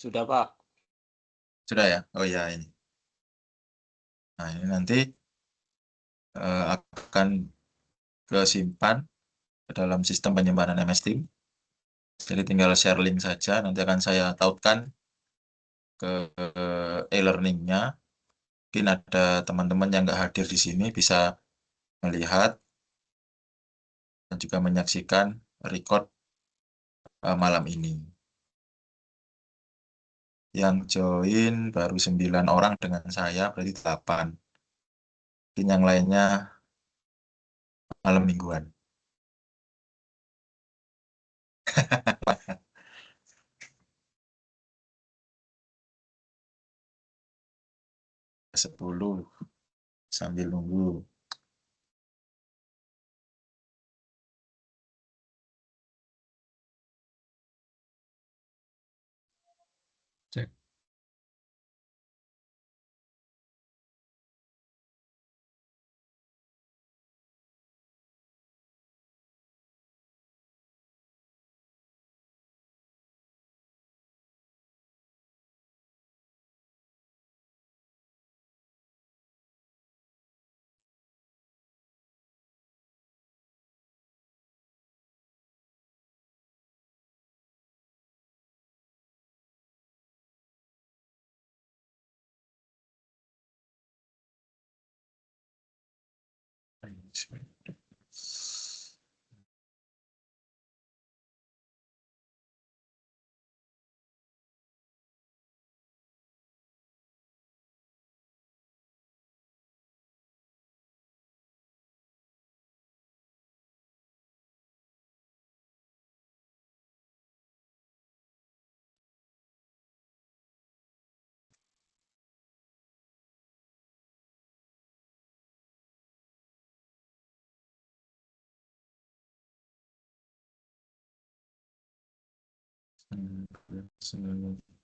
Sudah, Pak. Sudah ya? Oh ya, ini. Nah, ini nanti akan kesimpan ke dalam sistem penyimpanan MS Team. Jadi tinggal share link saja, nanti akan saya tautkan ke e-learning-nya. Mungkin ada teman-teman yang nggak hadir di sini bisa melihat dan juga menyaksikan record malam ini. Yang join baru 9 orang dengan saya, berarti 8. Mungkin yang lainnya malam mingguan. Sepuluh sambil nunggu. Cek.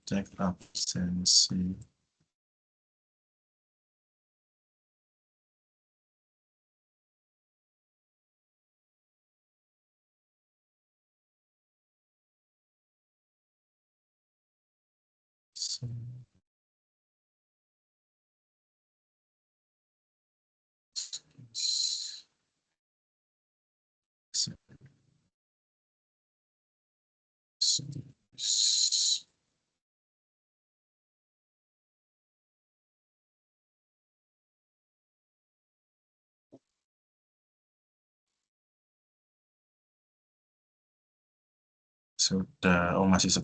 Cek absensi. Sudah, oh masih 10.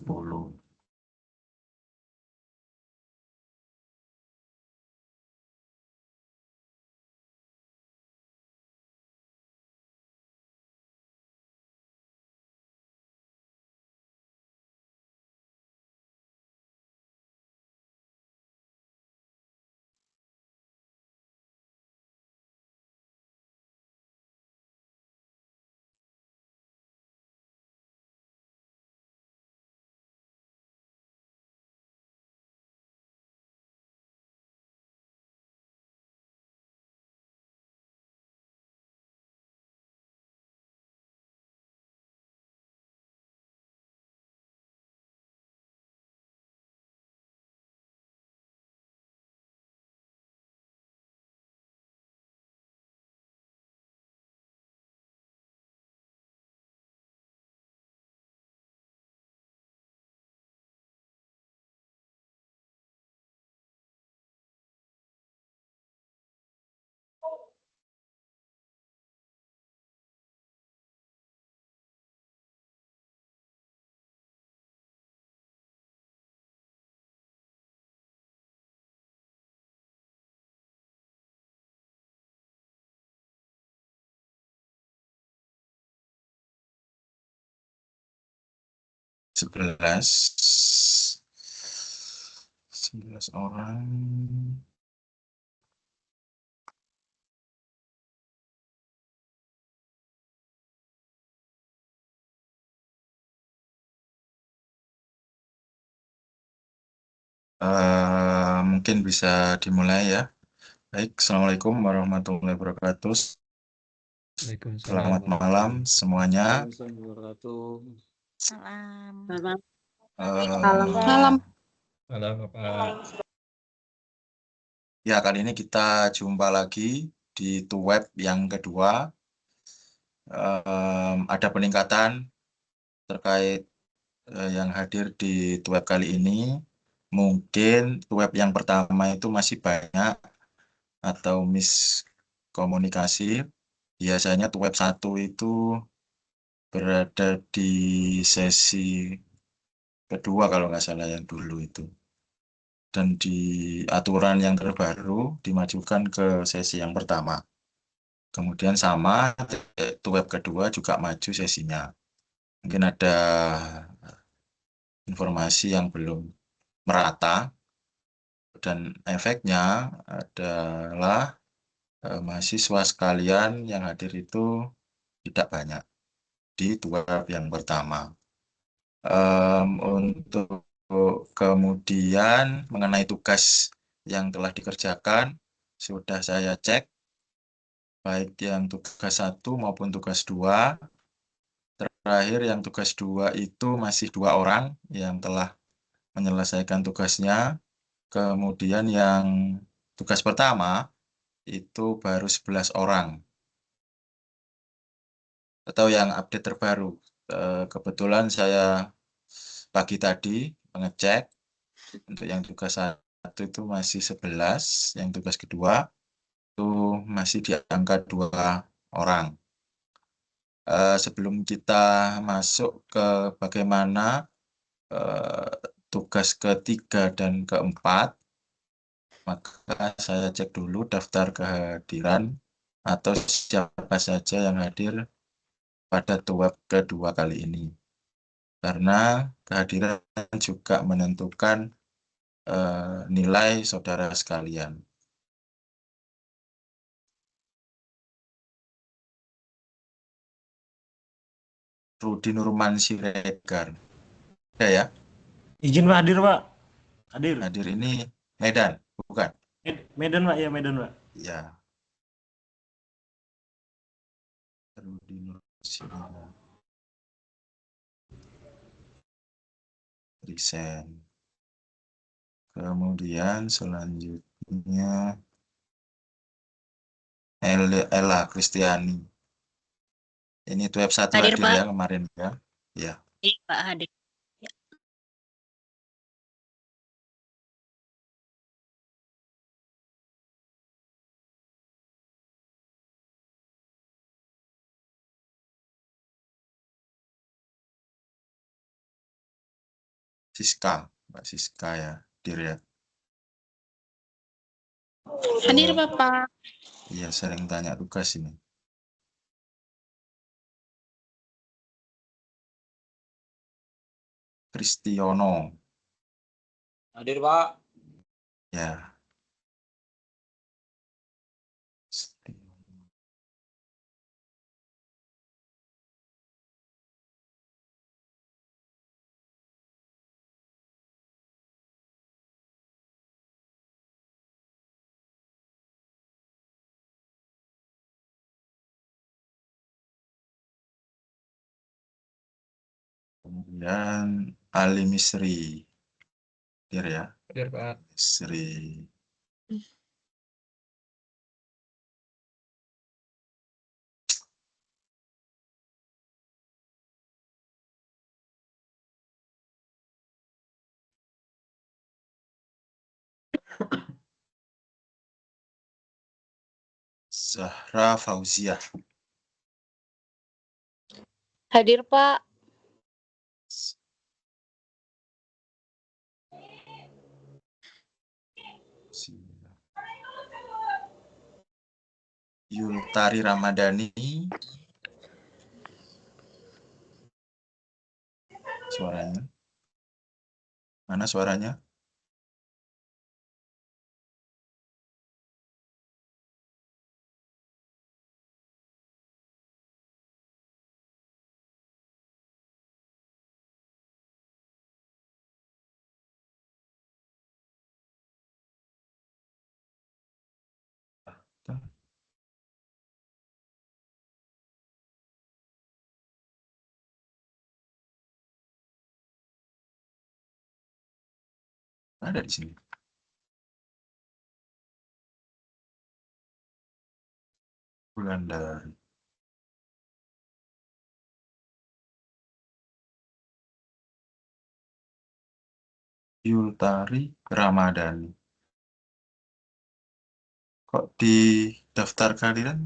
Sebelas 11 orang. Mungkin bisa dimulai ya. Baik, Assalamualaikum warahmatullahi wabarakatuh. Selamat malam semuanya. Assalamualaikum warahmatullahi wabarakatuh. Salam. Malam. Halo Bapak. Ya, kali ini kita jumpa lagi di web yang kedua. Ada peningkatan terkait yang hadir di web kali ini. Mungkin web yang pertama itu masih banyak atau miskomunikasi. Biasanya web satu itu berada di sesi kedua kalau nggak salah yang dulu itu. Dan di aturan yang terbaru dimajukan ke sesi yang pertama. Kemudian sama, web kedua juga maju sesinya. Mungkin ada informasi yang belum merata, dan efeknya adalah mahasiswa sekalian yang hadir itu tidak banyak di web yang pertama. Untuk kemudian mengenai tugas yang telah dikerjakan, sudah saya cek, baik yang tugas 1 maupun tugas 2. Terakhir yang tugas 2 itu masih 2 orang yang telah menyelesaikan tugasnya. Kemudian yang tugas pertama itu baru 11 orang. Atau yang update terbaru. Kebetulan saya pagi tadi mengecek, untuk yang tugas 1 itu masih 11, yang tugas kedua itu masih di angka 2 orang. Sebelum kita masuk ke bagaimana tugas ketiga dan keempat, maka saya cek dulu daftar kehadiran atau siapa saja yang hadir pada web kedua kali ini. Karena kehadiran juga menentukan nilai saudara sekalian. Rudi Nurman Siregar. Ya, Izin Pak hadir Pak. Hadir. hadir ini Medan, bukan? Medan Pak, ya Medan Pak. Ya, Rudi Nurman Siregar. Resign. Kemudian selanjutnya Ella Kristiani. Ini web 1 Hadir hadir Pak. ya kemarin ya. Ya. Iya Pak hadir. Ya. Siska, Mbak Siska ya, hadir ya. Hadir Bapak. Iya, sering tanya tugas ini. Kristiono. Hadir Pak. Ya. Kemudian Ali Misri. Hadir ya. Hadir Pak. Misri. Zahra Fauziah. Hadir Pak. Yultari Ramadhani. Suaranya. Mana suaranya? Ada di sini. Wulandari. Yultari Ramadhani. Kok di daftar kalian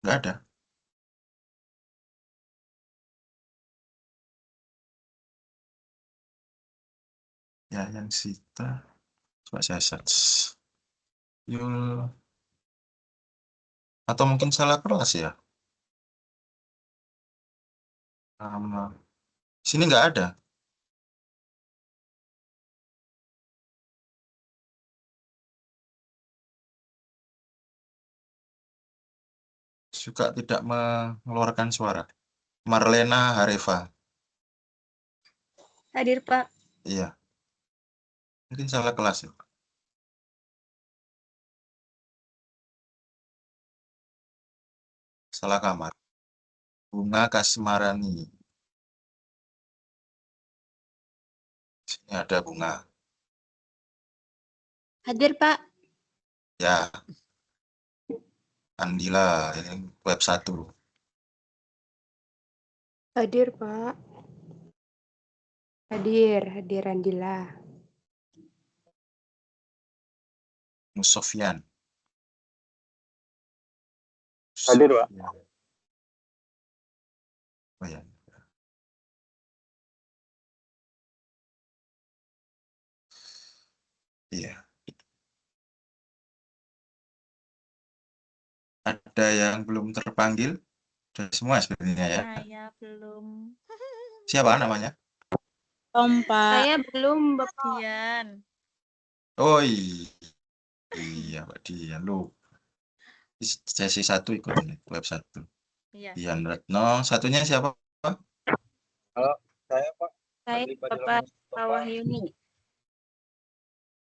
nggak ada? Ya, yang Sita. Coba saya search. Yul. Atau mungkin salah kelas ya? Nama. Sini nggak ada. Juga tidak mengeluarkan suara. Marlena Hareva. Hadir, Pak. Iya. Mungkin salah kelas ya. Salah kamar. Bunga Kasmarani. Sini ada bunga. Hadir, Pak. Ya. Andila, ini web 1. Hadir, Pak. Hadir Andila. Musofian. Hadir, Pak. Oh, ya. Iya. Ada yang belum terpanggil? Sudah semua sebenarnya ya. Saya belum. Siapa namanya? Tom, Pak. Saya belum, Bapak. Dian. Oh iya, Pak Dian. Lu sesi 1 ikut ini, web 1. Iya. Dian Retno. Satunya siapa? Saya Pak. Saya Fadli Fadila Bapak Mustafa. Wahyuni.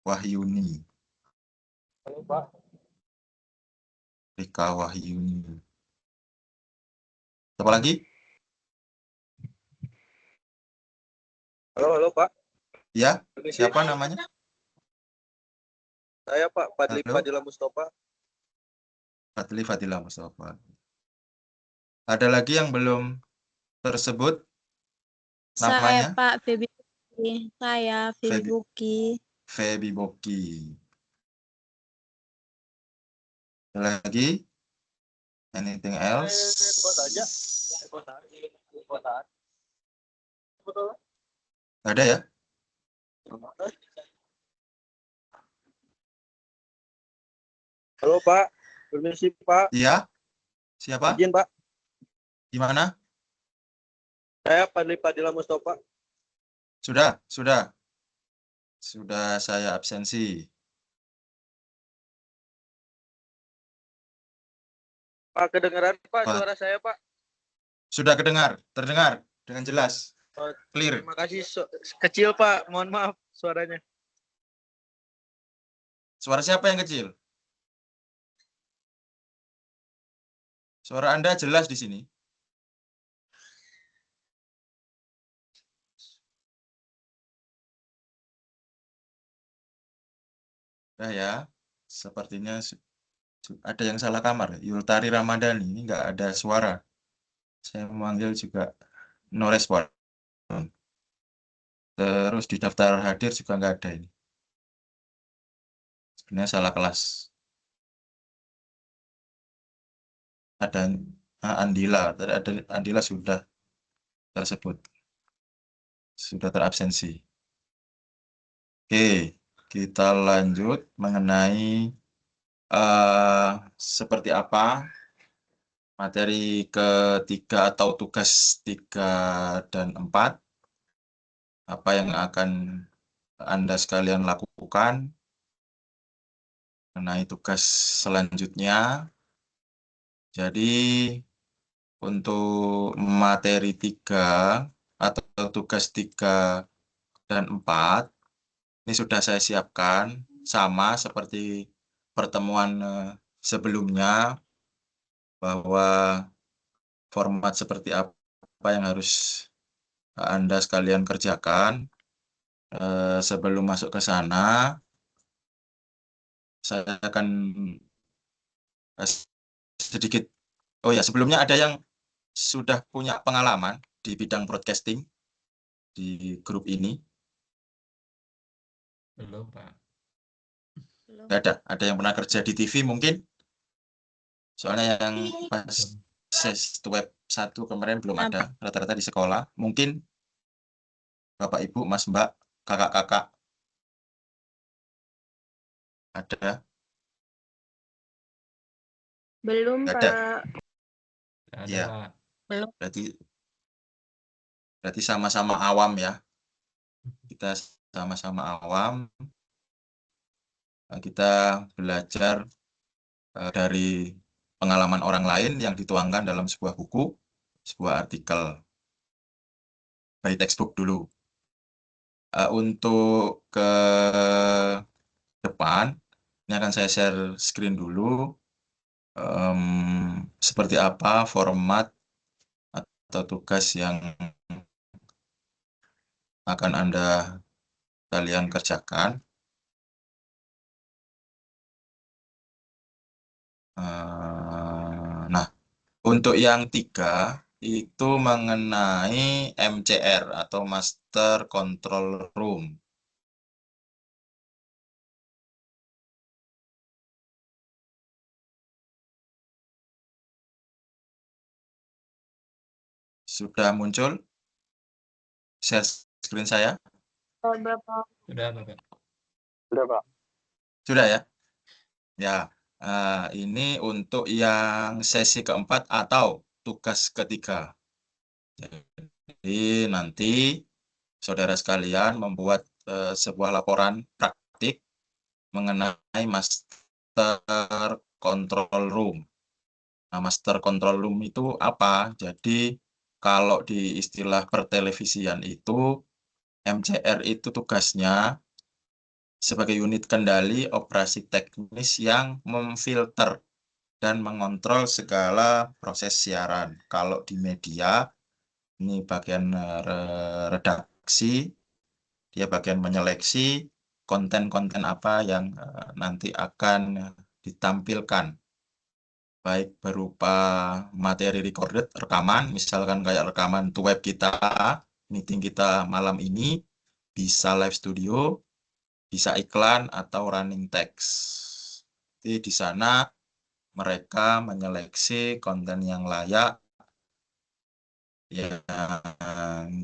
Wahyuni. Halo Pak. Rika Wahyuni. Siapa lagi? Halo Pak. Ya, siapa namanya? Saya Pak Fadli Halo? Fadila Mustafa. Fadli Fadila Mustafa. Ada lagi yang belum tersebut namanya? Saya Pak Febi. Saya Febi Febi. Buki. Febi Boki. Ada lagi? Anything else? Ada ya? Halo Pak. Permisi Pak. Iya. Siapa? Izin Pak. Gimana? Saya Fadli Fadila Mustafa. Sudah. Sudah saya absensi. Pak kedengaran Pak Pak. suara saya Pak. Sudah terdengar dengan jelas. Oh, Clear. terima kasih. Kecil Pak. Mohon maaf suaranya. Suara siapa yang kecil? Suara Anda jelas di sini. Nah ya, sepertinya ada yang salah kamar. Yultari Ramadhani ini nggak ada suara. Saya memanggil juga no respon. Terus di daftar hadir juga nggak ada ini. Sebenarnya salah kelas. Ada Andila, ada Andila sudah tersebut. Sudah terabsensi. Oke, kita lanjut mengenai seperti apa materi ketiga atau tugas 3 dan 4. Apa yang akan Anda sekalian lakukan mengenai tugas selanjutnya. Jadi untuk materi 3 atau tugas 3 dan 4 ini sudah saya siapkan sama seperti pertemuan sebelumnya, bahwa format seperti apa yang harus Anda sekalian kerjakan. Sebelum masuk ke sana, saya akan sedikit. Oh ya, sebelumnya ada yang sudah punya pengalaman di bidang broadcasting di grup ini? Belum, Pak. Nggak ada. Ada yang pernah kerja di TV mungkin? Soalnya yang pas web 1 kemarin belum ada. Rata-rata di sekolah. Mungkin Bapak, Ibu, Mas, Mbak, kakak-kakak. Ada? Belum, Nggak ada. Pak. Nggak ada, Ya. Pak. Belum. Berarti sama-sama awam ya. Kita sama-sama awam. Kita belajar dari pengalaman orang lain yang dituangkan dalam sebuah buku, sebuah artikel. By textbook dulu. Untuk ke depan, ini akan saya share screen dulu. Seperti apa format atau tugas yang akan kalian kerjakan. Nah, untuk yang 3 itu mengenai MCR atau Master Control Room. Sudah muncul share screen saya? Bapak. Sudah, Bapak. Sudah, Pak. Sudah ya? Ya, ini untuk yang sesi keempat atau tugas ketiga. Jadi nanti saudara sekalian membuat sebuah laporan praktik mengenai Master Control Room. Nah, Master Control Room itu apa? Jadi kalau di istilah pertelevisian itu, MCR itu tugasnya sebagai unit kendali operasi teknis yang memfilter dan mengontrol segala proses siaran. Kalau di media, ini bagian redaksi, dia bagian menyeleksi konten-konten apa yang nanti akan ditampilkan. Baik berupa materi recorded, rekaman, misalkan kayak rekaman to web kita, meeting kita malam ini, bisa live studio, bisa iklan atau running text. Jadi di sana mereka menyeleksi konten yang layak, yang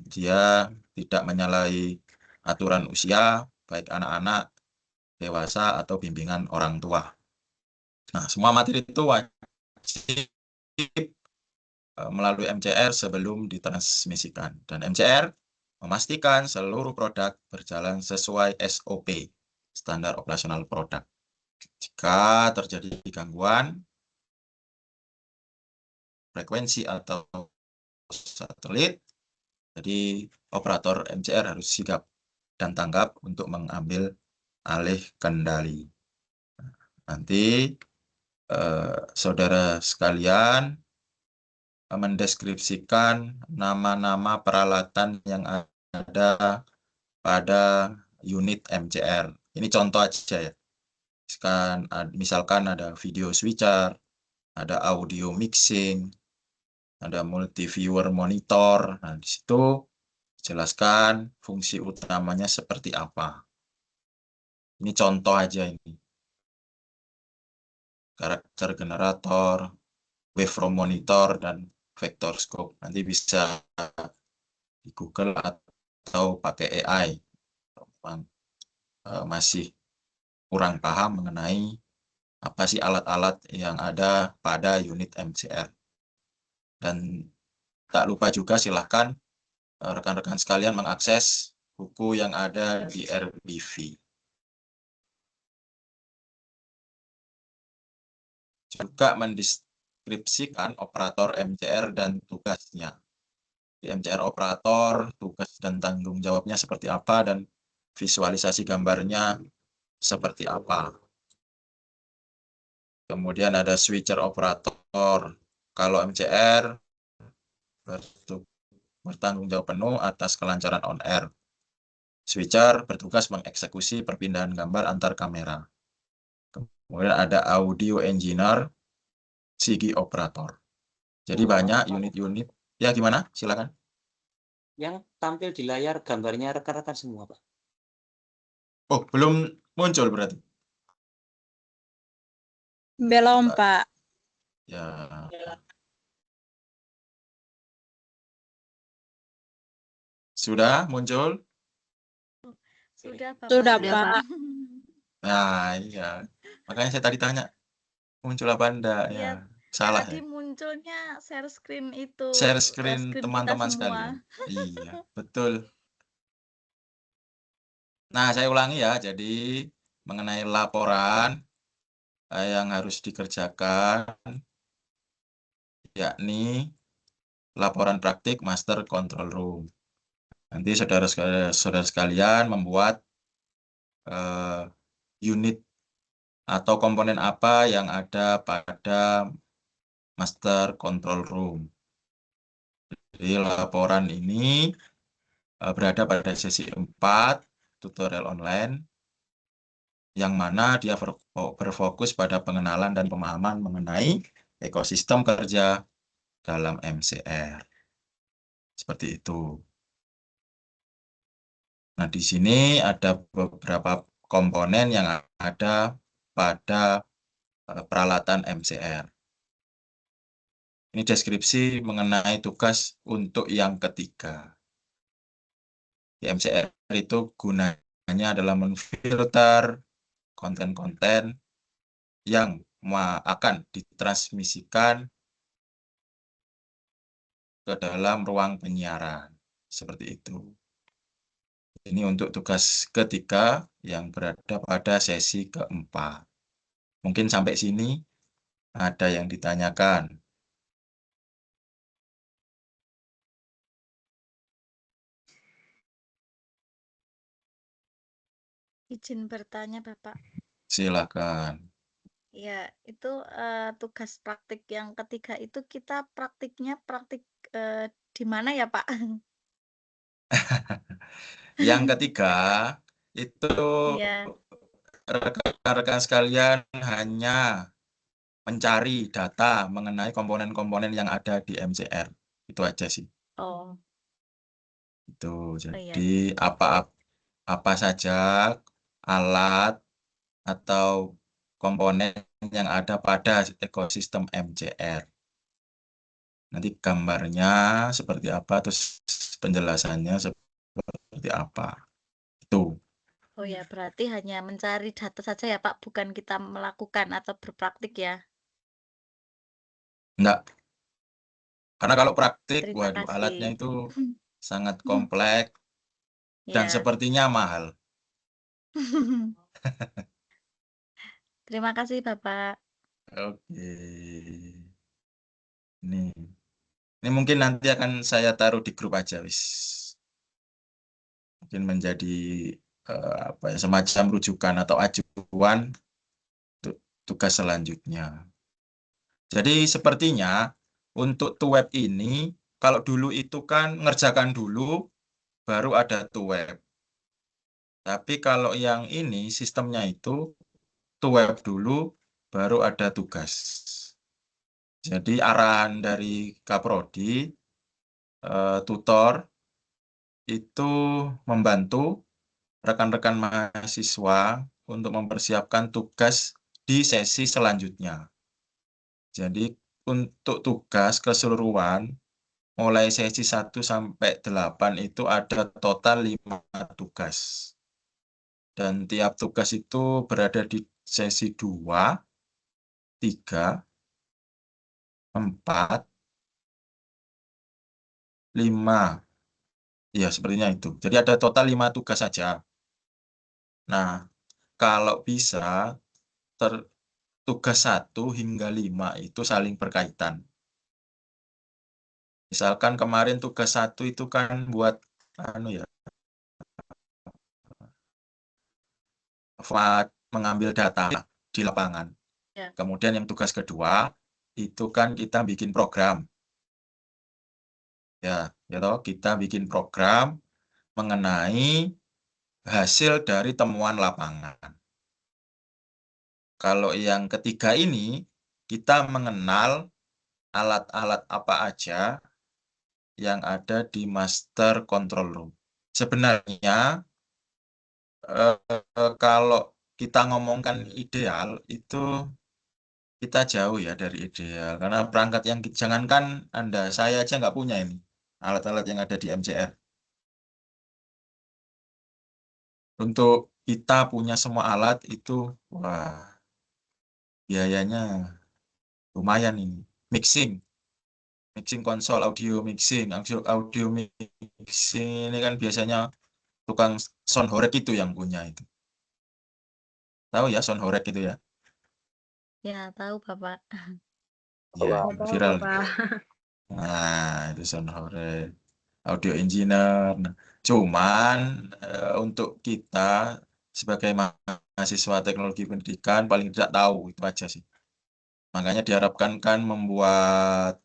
dia tidak menyalahi aturan usia, baik anak-anak, dewasa, atau bimbingan orang tua. Nah, semua materi itu wajib melalui MCR sebelum ditransmisikan. Dan MCR memastikan seluruh produk berjalan sesuai SOP, standar operasional produk. Jika terjadi gangguan frekuensi atau satelit, jadi operator MCR harus sigap dan tanggap untuk mengambil alih kendali. Nanti saudara sekalian mendeskripsikan nama-nama peralatan yang ada pada unit MCR. Ini contoh aja ya. Misalkan ada video switcher, ada audio mixing, ada multi viewer monitor. Nah, di situ jelaskan fungsi utamanya seperti apa. Ini contoh aja ini. Karakter generator, waveform monitor, dan vector scope. Nanti bisa di Google atau pakai AI. Masih kurang paham mengenai apa sih alat-alat yang ada pada unit MCR. Dan tak lupa juga silahkan rekan-rekan sekalian mengakses buku yang ada di RBV. Juga mendeskripsikan operator MCR dan tugasnya. Di MCR operator, tugas dan tanggung jawabnya seperti apa, dan visualisasi gambarnya seperti apa. Kemudian ada switcher operator. Kalau MCR bertanggung jawab penuh atas kelancaran on air. Switcher bertugas mengeksekusi perpindahan gambar antar kamera. Kemudian ada audio engineer, SIGI operator. Jadi banyak unit-unit. Ya gimana? Silakan. Yang tampil di layar gambarnya rekan-rekan semua, Pak. Oh, belum muncul berarti. Belum, Coba. Pak. Ya. Sudah muncul? Sudah, Bapak. Sudah, Sudah, Pak. Nah, iya. Makanya saya tadi tanya, muncul apa enggak? Iya, Ya, salah Tadi ya. munculnya share screen itu, Share screen screen kita teman-teman semua. sekalian. Iya, betul. Nah, saya ulangi ya. Jadi, mengenai laporan yang harus dikerjakan, yakni laporan praktik master control room. Nanti saudara sekalian membuat unit atau komponen apa yang ada pada master control room. Jadi laporan ini berada pada sesi 4 tutorial online, yang mana dia berfokus pada pengenalan dan pemahaman mengenai ekosistem kerja dalam MCR. Seperti itu. Nah, di sini ada beberapa komponen yang ada pada peralatan MCR. Ini deskripsi mengenai tugas untuk yang ketiga. Di MCR itu gunanya adalah memfilter konten-konten yang akan ditransmisikan ke dalam ruang penyiaran. Seperti itu. Ini untuk tugas ketiga yang berada pada sesi keempat. Mungkin sampai sini ada yang ditanyakan. Izin bertanya, Bapak. Silakan. Ya, itu tugas praktik yang ketiga itu kita praktiknya di mana ya, Pak? Yang ketiga, itu Iya. rekan-rekan sekalian hanya mencari data mengenai komponen-komponen yang ada di MCR. Itu aja sih. Oh, Itu. iya. Jadi apa saja alat atau komponen yang ada pada ekosistem MCR. Nanti gambarnya seperti apa, terus penjelasannya seperti apa. Itu. Oh ya, berarti hanya mencari data saja ya, Pak, bukan kita melakukan atau berpraktik ya. Enggak. Karena kalau praktik, Terima waduh, kasih. alatnya itu sangat kompleks dan Ya. sepertinya mahal. Terima kasih, Bapak. Oke. Ini mungkin nanti akan saya taruh di grup aja, wis. Mungkin menjadi semacam rujukan atau acuan untuk tugas selanjutnya. Jadi sepertinya untuk web ini, kalau dulu itu kan ngerjakan dulu, baru ada web. Tapi kalau yang ini sistemnya itu web dulu, baru ada tugas. Jadi arahan dari Kaprodi, tutor, itu membantu rekan-rekan mahasiswa untuk mempersiapkan tugas di sesi selanjutnya. Jadi untuk tugas keseluruhan, mulai sesi 1 sampai 8 itu ada total 5 tugas. Dan tiap tugas itu berada di sesi 2, 3, 4, 5. Ya, sepertinya itu. Jadi ada total 5 tugas saja. Nah, kalau bisa, tugas 1 hingga 5 itu saling berkaitan. Misalkan kemarin tugas 1 itu kan buat mengambil data di lapangan. Ya. Kemudian yang tugas kedua itu kan kita bikin program. Ya, kita bikin program mengenai hasil dari temuan lapangan. Kalau yang ketiga ini, kita mengenal alat-alat apa aja yang ada di master control room. Sebenarnya, kalau kita ngomongkan ideal, itu kita jauh ya dari ideal. Karena perangkat yang, jangankan Anda, saya aja nggak punya ini, alat-alat yang ada di MCR. Untuk kita punya semua alat itu, wah, biayanya lumayan ini. Mixing konsol, audio mixing ini kan biasanya tukang sound horek itu yang punya itu. Tahu ya sound horek itu ya? Ya, tahu Bapak. Iya, Tahu, viral. Bapak. Nah, itu sound horek. Audio engineer. Nah, cuman untuk kita sebagai mahasiswa teknologi pendidikan paling tidak tahu itu aja sih. Makanya diharapkan kan membuat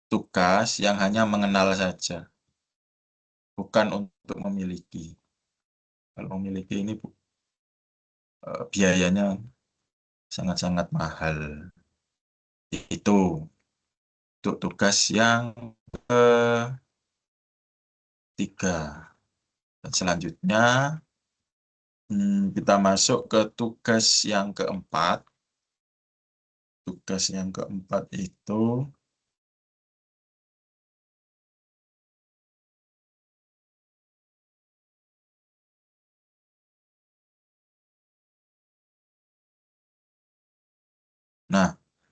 tugas yang hanya mengenal saja, bukan untuk memiliki. Kalau memiliki ini biayanya sangat-sangat mahal. Itu untuk tugas yang ketiga. Dan selanjutnya kita masuk ke tugas yang keempat. Tugas yang keempat itu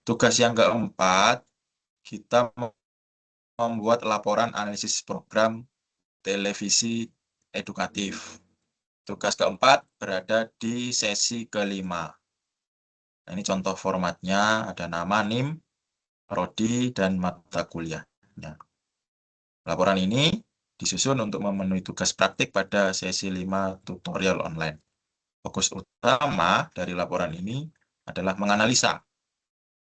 tugas yang keempat kita membuat laporan analisis program televisi edukatif. Tugas keempat berada di sesi kelima. Nah, ini contoh formatnya, ada nama, NIM, prodi, dan mata kuliahnya. Laporan ini disusun untuk memenuhi tugas praktik pada sesi 5 tutorial online. Fokus utama dari laporan ini adalah menganalisa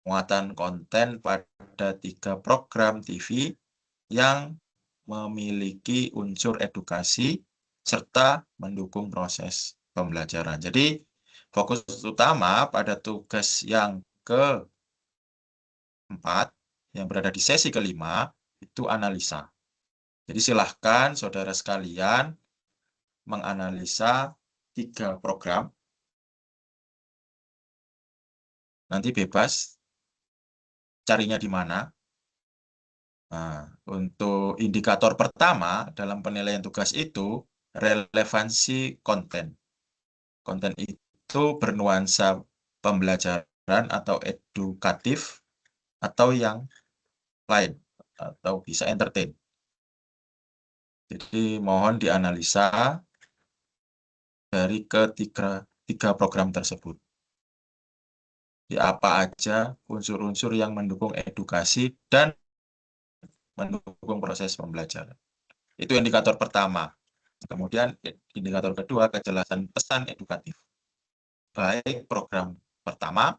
muatan konten pada 3 program TV yang memiliki unsur edukasi serta mendukung proses pembelajaran. Jadi, fokus utama pada tugas yang keempat, yang berada di sesi kelima, itu analisa. Jadi, silahkan saudara sekalian menganalisa 3 program. Nanti bebas carinya di mana. Nah, untuk indikator pertama dalam penilaian tugas itu, relevansi konten. Konten itu bernuansa pembelajaran atau edukatif atau yang lain, atau bisa entertain. Jadi mohon dianalisa dari ketiga program tersebut. Di apa aja unsur-unsur yang mendukung edukasi dan mendukung proses pembelajaran. Itu indikator pertama. Kemudian indikator kedua, kejelasan pesan edukatif. Baik program pertama,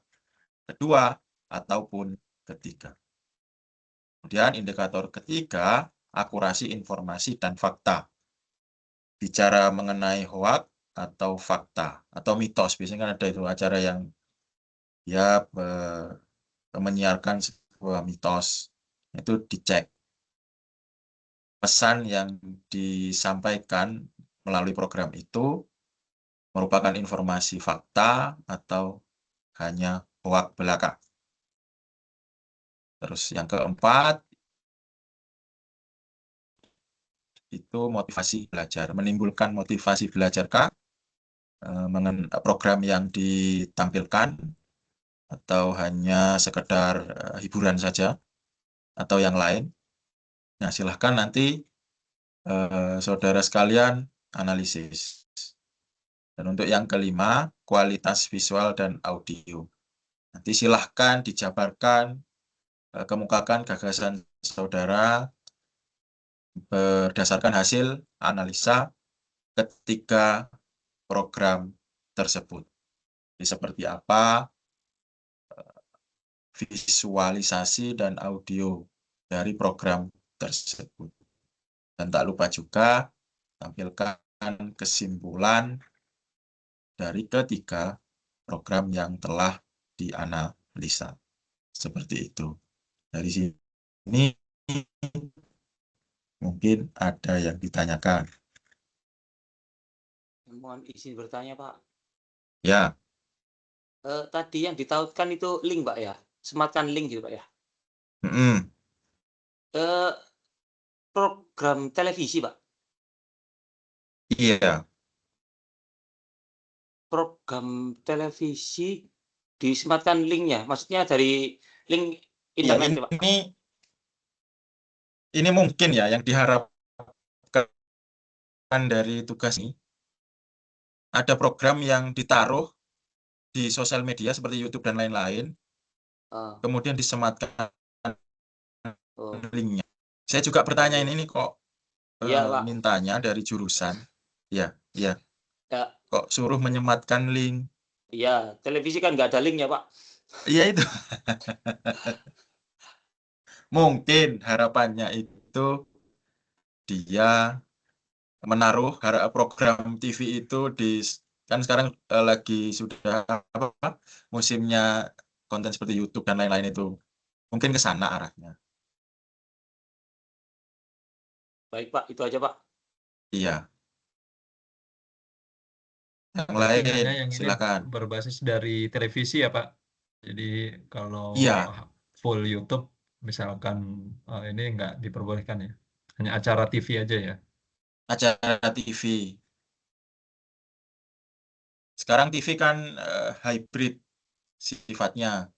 kedua, ataupun ketiga. Kemudian indikator ketiga, akurasi informasi dan fakta. Bicara mengenai hoak atau fakta, atau mitos. Biasanya kan ada itu acara yang ya menyiarkan sebuah mitos. Itu dicek. Pesan yang disampaikan melalui program itu merupakan informasi fakta atau hanya hoak belaka. Terus yang keempat, itu motivasi belajar. Menimbulkan motivasi belajarkah? Program yang ditampilkan atau hanya sekedar hiburan saja atau yang lain. Nah, silahkan nanti saudara sekalian analisis. Dan untuk yang kelima, kualitas visual dan audio. Nanti silahkan dijabarkan, kemukakan gagasan saudara berdasarkan hasil analisa ketiga program tersebut. Jadi seperti apa visualisasi dan audio dari program tersebut. Dan tak lupa juga tampilkan kesimpulan dari ketiga program yang telah dianalisa. Seperti itu. Dari sini mungkin ada yang ditanyakan. Mohon izin bertanya, Pak. Ya, Tadi yang ditautkan itu link, Pak ya? Sematkan link gitu, Pak ya? mm-mm. Program televisi, Pak. Iya, Program televisi disematkan linknya. Maksudnya dari link iya, internet, ya, Pak. ini mungkin ya yang diharapkan dari tugas ini. Ada program yang ditaruh di sosial media seperti YouTube dan lain-lain, Ah, kemudian disematkan oh, linknya. Saya juga bertanya ini kok Iya, Pak. mintanya dari jurusan. Ya, ya. Ya, Kok suruh menyematkan link? iya, televisi kan nggak ada linknya, Pak. Iya itu. Mungkin harapannya itu dia menaruh program TV itu di, kan sekarang lagi sudah apa, musimnya konten seperti YouTube dan lain-lain itu. Mungkin ke sana arahnya. Baik, Pak. Itu aja, Pak. Iya. Yang Berarti lain, hanya yang ini silakan. berbasis dari televisi ya, Pak. Jadi kalau Iya, full YouTube misalkan ini nggak diperbolehkan ya. Hanya acara TV aja ya. acara TV. Sekarang TV kan hybrid sifatnya.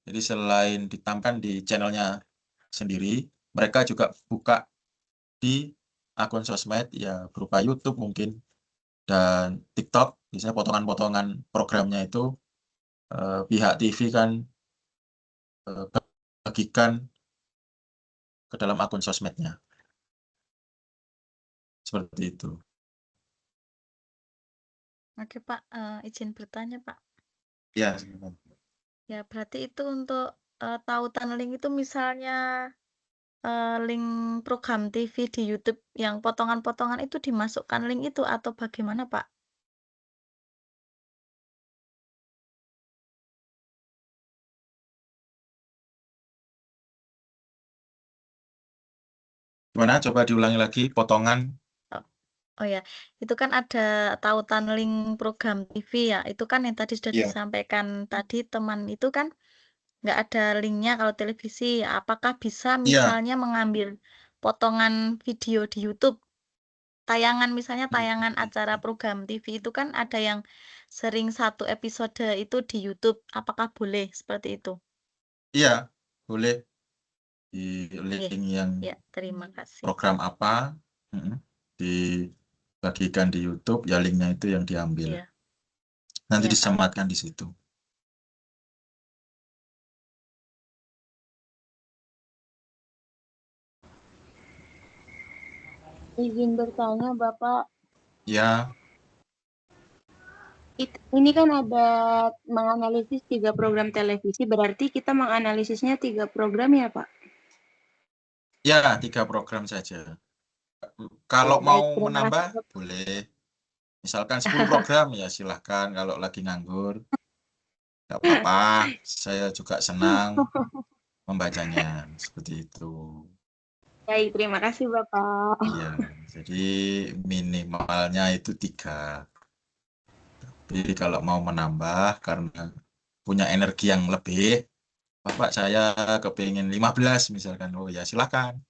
Jadi selain ditampilkan di channelnya sendiri, mereka juga buka di akun sosmed ya berupa YouTube mungkin dan TikTok. Biasanya potongan-potongan programnya itu pihak TV kan bagikan ke dalam akun sosmednya. Seperti itu. Oke, Pak. Izin bertanya, Pak. Ya, Ya, berarti itu untuk tautan link itu misalnya link program TV di YouTube yang potongan-potongan itu dimasukkan link itu atau bagaimana, Pak? gimana? Coba diulangi lagi potongan. Oh ya, itu kan ada tautan link program TV ya. Itu kan yang tadi sudah Iya. disampaikan tadi teman itu kan nggak ada linknya kalau televisi. Apakah bisa misalnya mengambil potongan video di YouTube? Tayangan misalnya tayangan acara program TV itu kan ada yang sering satu episode itu di YouTube. Apakah boleh seperti itu? Iya, boleh di Iya, link yang ya, terima kasih. program apa dibagikan di YouTube, ya linknya itu yang diambil. Iya. Nanti Iya, Pak. disematkan di situ. Izin bertanya, Bapak. Ya, Ini kan ada menganalisis 3 program televisi, berarti kita menganalisisnya 3 program ya, Pak? ya 3 program saja. Kalau Baik, mau terima menambah, kasih, Bapak. boleh. Misalkan 10 program, ya silahkan. Kalau lagi nganggur, nggak apa-apa. Saya juga senang membacanya. Seperti itu. Baik, terima kasih, Bapak. Iya, jadi minimalnya itu 3. Jadi kalau mau menambah karena punya energi yang lebih, Bapak saya kepingin 15 misalkan. Oh ya silakan.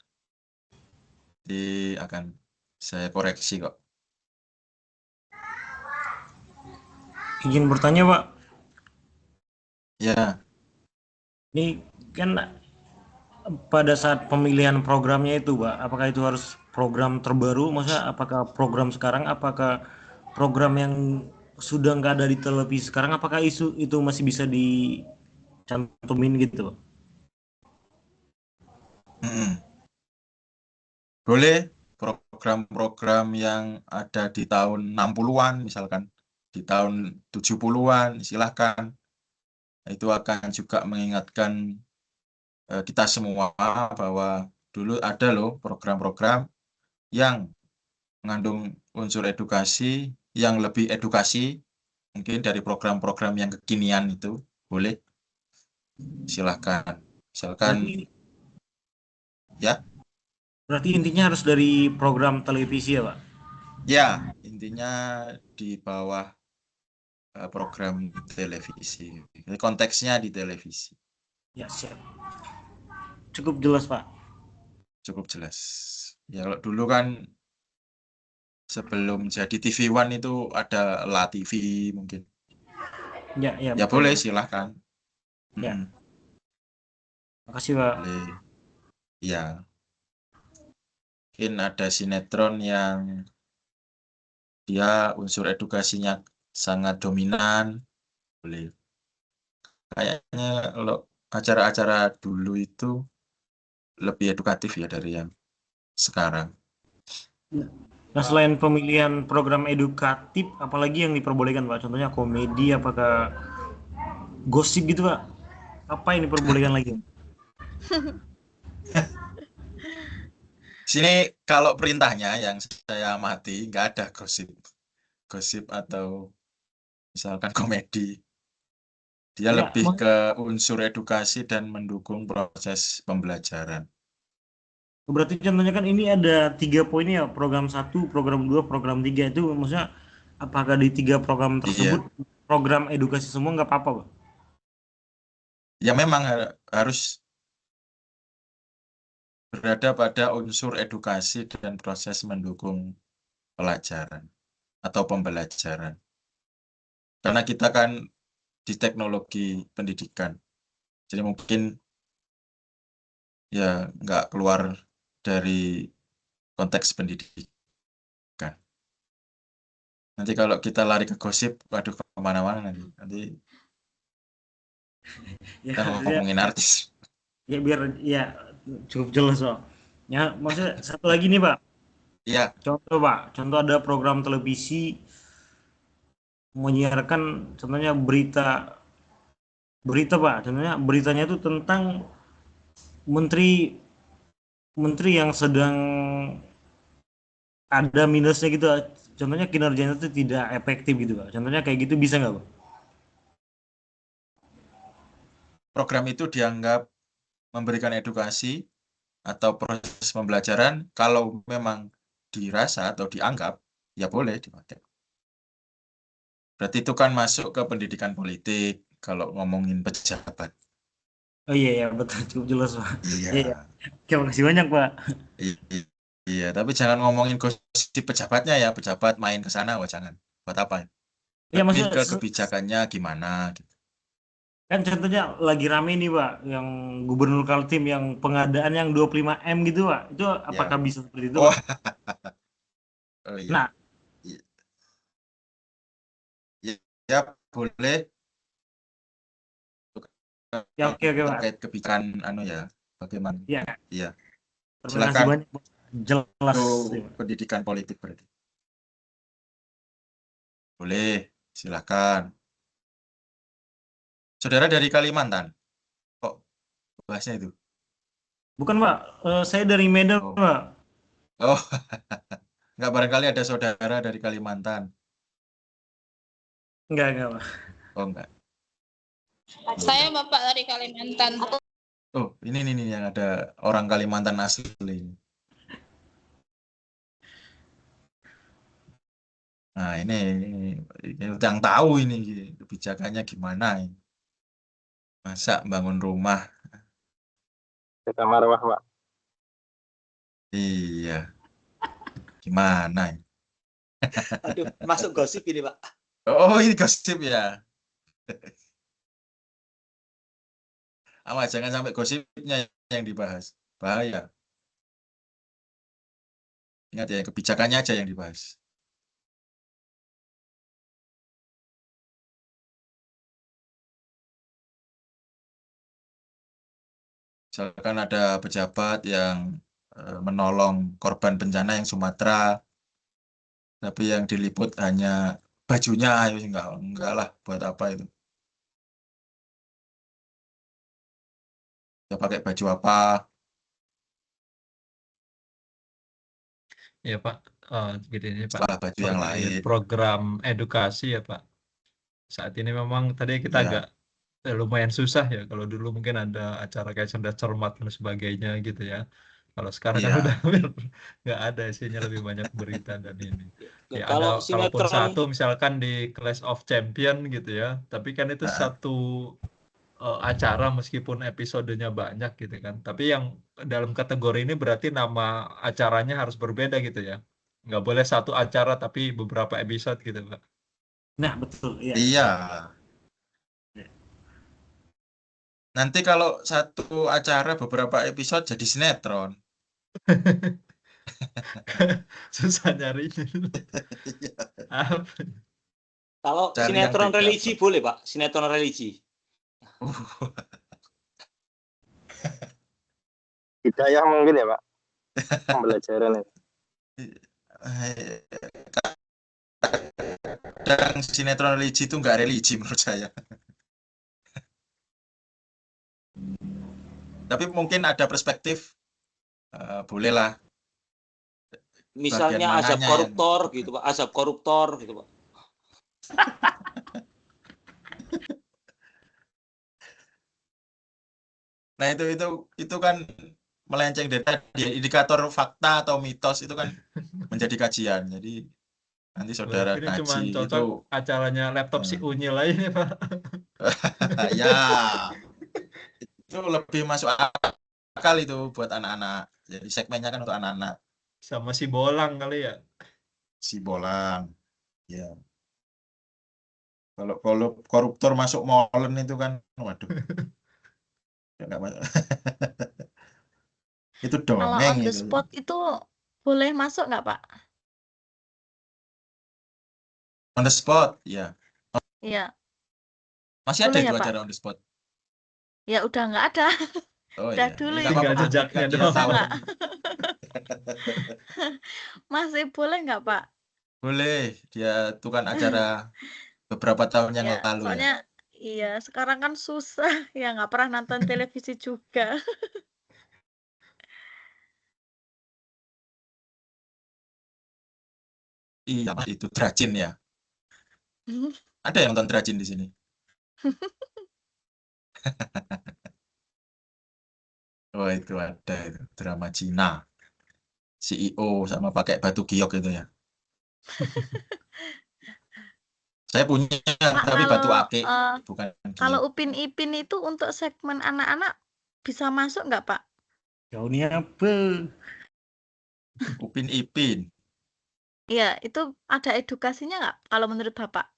Jadi akan saya koreksi kok. Izin bertanya, Pak. Ya, Ini kan pada saat pemilihan programnya itu, Pak, apakah itu harus program terbaru? Maksudnya apakah program sekarang, apakah program yang sudah nggak ada di televisi sekarang, apakah isu itu masih bisa dicantumin gitu, Pak? boleh program-program yang ada di tahun 60-an misalkan, di tahun 70-an silahkan. Itu akan juga mengingatkan kita semua bahwa dulu ada loh program-program yang mengandung unsur edukasi, yang lebih edukasi, mungkin dari program-program yang kekinian itu, boleh. Silahkan. Misalkan, Berarti intinya harus dari program televisi ya, Pak? ya, intinya di bawah program televisi. Jadi konteksnya di televisi. Ya, siap. Cukup jelas, Pak. Cukup jelas. Ya, kalau dulu kan sebelum jadi TV One itu ada La TV mungkin. Ya, Ya betul. boleh, silahkan. Ya. Makasih, Pak. Boleh. Ya. Mungkin ada sinetron yang dia unsur edukasinya sangat dominan. Boleh. Kayaknya kalau acara-acara dulu itu lebih edukatif ya dari yang sekarang. Nah, selain pemilihan program edukatif, apalagi yang diperbolehkan, Pak? Contohnya komedi, apakah gosip gitu, Pak? Apa yang diperbolehkan lagi? Sini kalau perintahnya yang saya amati nggak ada gosip atau misalkan komedi. Dia Ya, lebih ke unsur edukasi dan mendukung proses pembelajaran. berarti contohnya kan ini ada 3 poin ya, program 1, program 2, program 3 itu maksudnya apakah di 3 program tersebut program edukasi semua nggak apa-apa, Pak? Ya memang harus berada pada unsur edukasi dan proses mendukung pelajaran atau pembelajaran. Karena kita kan di teknologi pendidikan, jadi mungkin ya nggak keluar dari konteks pendidikan. Nanti kalau kita lari ke gosip, waduh kemana-mana nanti Ya, kita ngomongin artis. ya biar ya cukup jelas, Pak. Ya, maksudnya satu lagi nih, Pak. Iya. Contoh, Pak. Contoh ada program televisi menyiarkan contohnya berita, Pak. Contohnya beritanya itu tentang menteri yang sedang ada minusnya gitu. Contohnya kinerjanya itu tidak efektif gitu, Pak. Contohnya kayak gitu bisa nggak, Pak? Program itu dianggap memberikan edukasi atau proses pembelajaran, kalau memang dirasa atau dianggap, ya boleh dipakai. Berarti itu kan masuk ke pendidikan politik, kalau ngomongin pejabat. Oh iya, betul, cukup jelas, Pak. Iya. Terima kasih banyak, Pak. Iya, tapi jangan ngomongin gosip pejabatnya ya, pejabat main ke sana, wah jangan. Buat apa? Iya, Lebih maksudnya ke kebijakannya gimana gitu. kan contohnya lagi rame nih, Pak, yang Gubernur Kaltim yang pengadaan yang 25M gitu, Pak. Itu apakah bisa seperti itu, Pak? Oh iya. Nah, ya boleh. Ya, oke, Pak. Terkait kebijakan bagaimana? Iya. Iya. Terima kasih Silakan. banyak, Pak. Jelas. Pendidikan politik berarti. Boleh, silakan. Saudara dari Kalimantan. Kok bahasnya itu? Bukan, Pak. Saya dari Medan, Pak. Oh, nggak barangkali ada saudara dari Kalimantan? Enggak, Pak. Oh, enggak. Saya Bapak dari Kalimantan. Oh, ini yang ada orang Kalimantan asli. Nah, ini yang tahu ini kebijakannya gimana ini. Masa bangun rumah? Kita marwah, Pak. Iya. Gimana ini? Aduh, masuk gosip ini, Pak. Oh, ini gosip ya. Awas, jangan sampai gosipnya yang dibahas. Bahaya. Ingat ya, kebijakannya aja yang dibahas. Misalkan ada pejabat yang menolong korban bencana yang Sumatera, tapi yang diliput hanya bajunya, enggak lah, buat apa itu? Dia pakai baju apa? Ya Pak, gitu ini Pak. Setelah baju yang Terkait lain. program edukasi ya Pak. Saat ini memang tadi kita Ya. agak lumayan susah ya. Kalau dulu mungkin ada acara kayak cerdas cermat dan sebagainya gitu ya. Kalau sekarang kan Iya. udah nggak ada, isinya lebih banyak berita dan ini. Ya ada, Kalau kalaupun sinetron satu misalkan di Clash of Champion gitu ya, tapi kan itu satu acara meskipun episodenya banyak gitu kan. Tapi yang dalam kategori ini berarti nama acaranya harus berbeda gitu ya. Nggak boleh satu acara tapi beberapa episode gitu Pak. Nah, betul. Iya. Iya. Nanti kalau satu acara beberapa episode jadi sinetron. Susah nyarinya. Apa? kalau Cari yang sinetron beda, religi boleh Pak, sinetron religi. Hidayah mungkin ya Pak. Pembelajaran ya. Dan sinetron religi itu nggak religi menurut saya. Tapi mungkin ada perspektif, bolehlah. Misalnya azab koruptor gitu Pak, azab koruptor gitu Pak. Nah itu kan melenceng dari tadi, indikator fakta atau mitos itu kan menjadi kajian. Jadi nanti saudara ini cuma kaji cocok itu acaranya laptop si Unyil aja nih Pak. ya itu lebih masuk akal itu buat anak-anak. Jadi segmennya kan untuk anak-anak. Sama si Bolang kali ya. Si Bolang, ya. Kalau koruptor masuk molen itu kan, waduh. Nggak masuk. Itu Kalau dongeng on the itu. spot itu boleh masuk nggak Pak? On the spot, ya. Iya. Masih ada Boleh itu ya, Pak? acara on the spot. Ya udah nggak ada. Oh Udah iya. dulu Nggak itu, Tinggal apa-apa. Pak. jejaknya Dia doang. tahu. Nggak. Masih boleh nggak Pak? Boleh, dia itu kan acara beberapa tahun yang Ya, lalu ya. soalnya iya sekarang kan susah ya nggak pernah nonton televisi juga. Iya, itu Drajin ya. Ada yang nonton Drajin di sini? Oh itu ada itu drama Cina. CEO sama pakai batu giok itu ya. Saya punya Pak, tapi batu kalau ake bukan kalau giok. Upin Ipin itu untuk segmen anak-anak bisa masuk nggak Pak? Jauhnya apa? Upin Ipin. Iya, itu ada edukasinya nggak kalau menurut Bapak?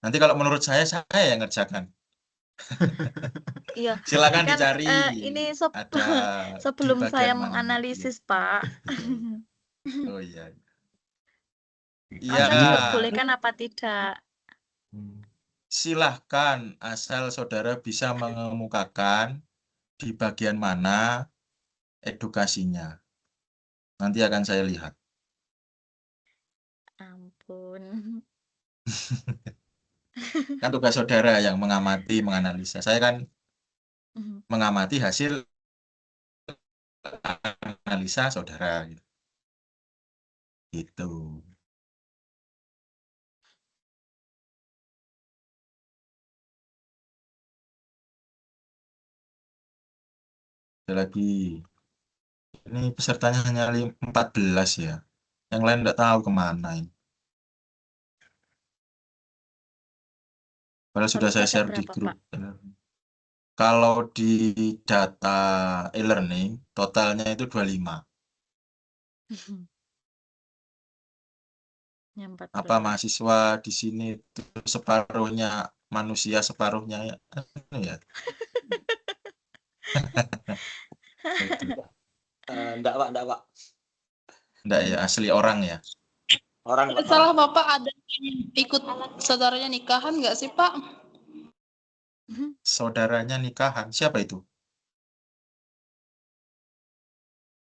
Nanti kalau menurut saya yang ngerjakan. Iya, Silakan kan dicari. ini Ada sebelum di saya bagian mana. menganalisis Pak, Oh iya. Anda Iya. diperbolehkan apa tidak? Silahkan asal saudara bisa mengemukakan di bagian mana edukasinya. Nanti akan saya lihat. Ampun. Kan tugas saudara yang mengamati, menganalisa. Saya kan mengamati hasil analisa saudara. Gitu. Ada lagi. Ini pesertanya hanya 14 ya. Yang lain nggak tahu kemana ini. Padahal sudah saya share di grup. Kalau di data e-learning, totalnya itu 25. Apa mahasiswa di sini itu separuhnya manusia, separuhnya ya? Enggak Pak, enggak Pak. Enggak ya, asli orang ya. Orang Pak. Salah Bapak ada yang ikut saudaranya nikahan nggak sih Pak? Saudaranya nikahan, siapa itu?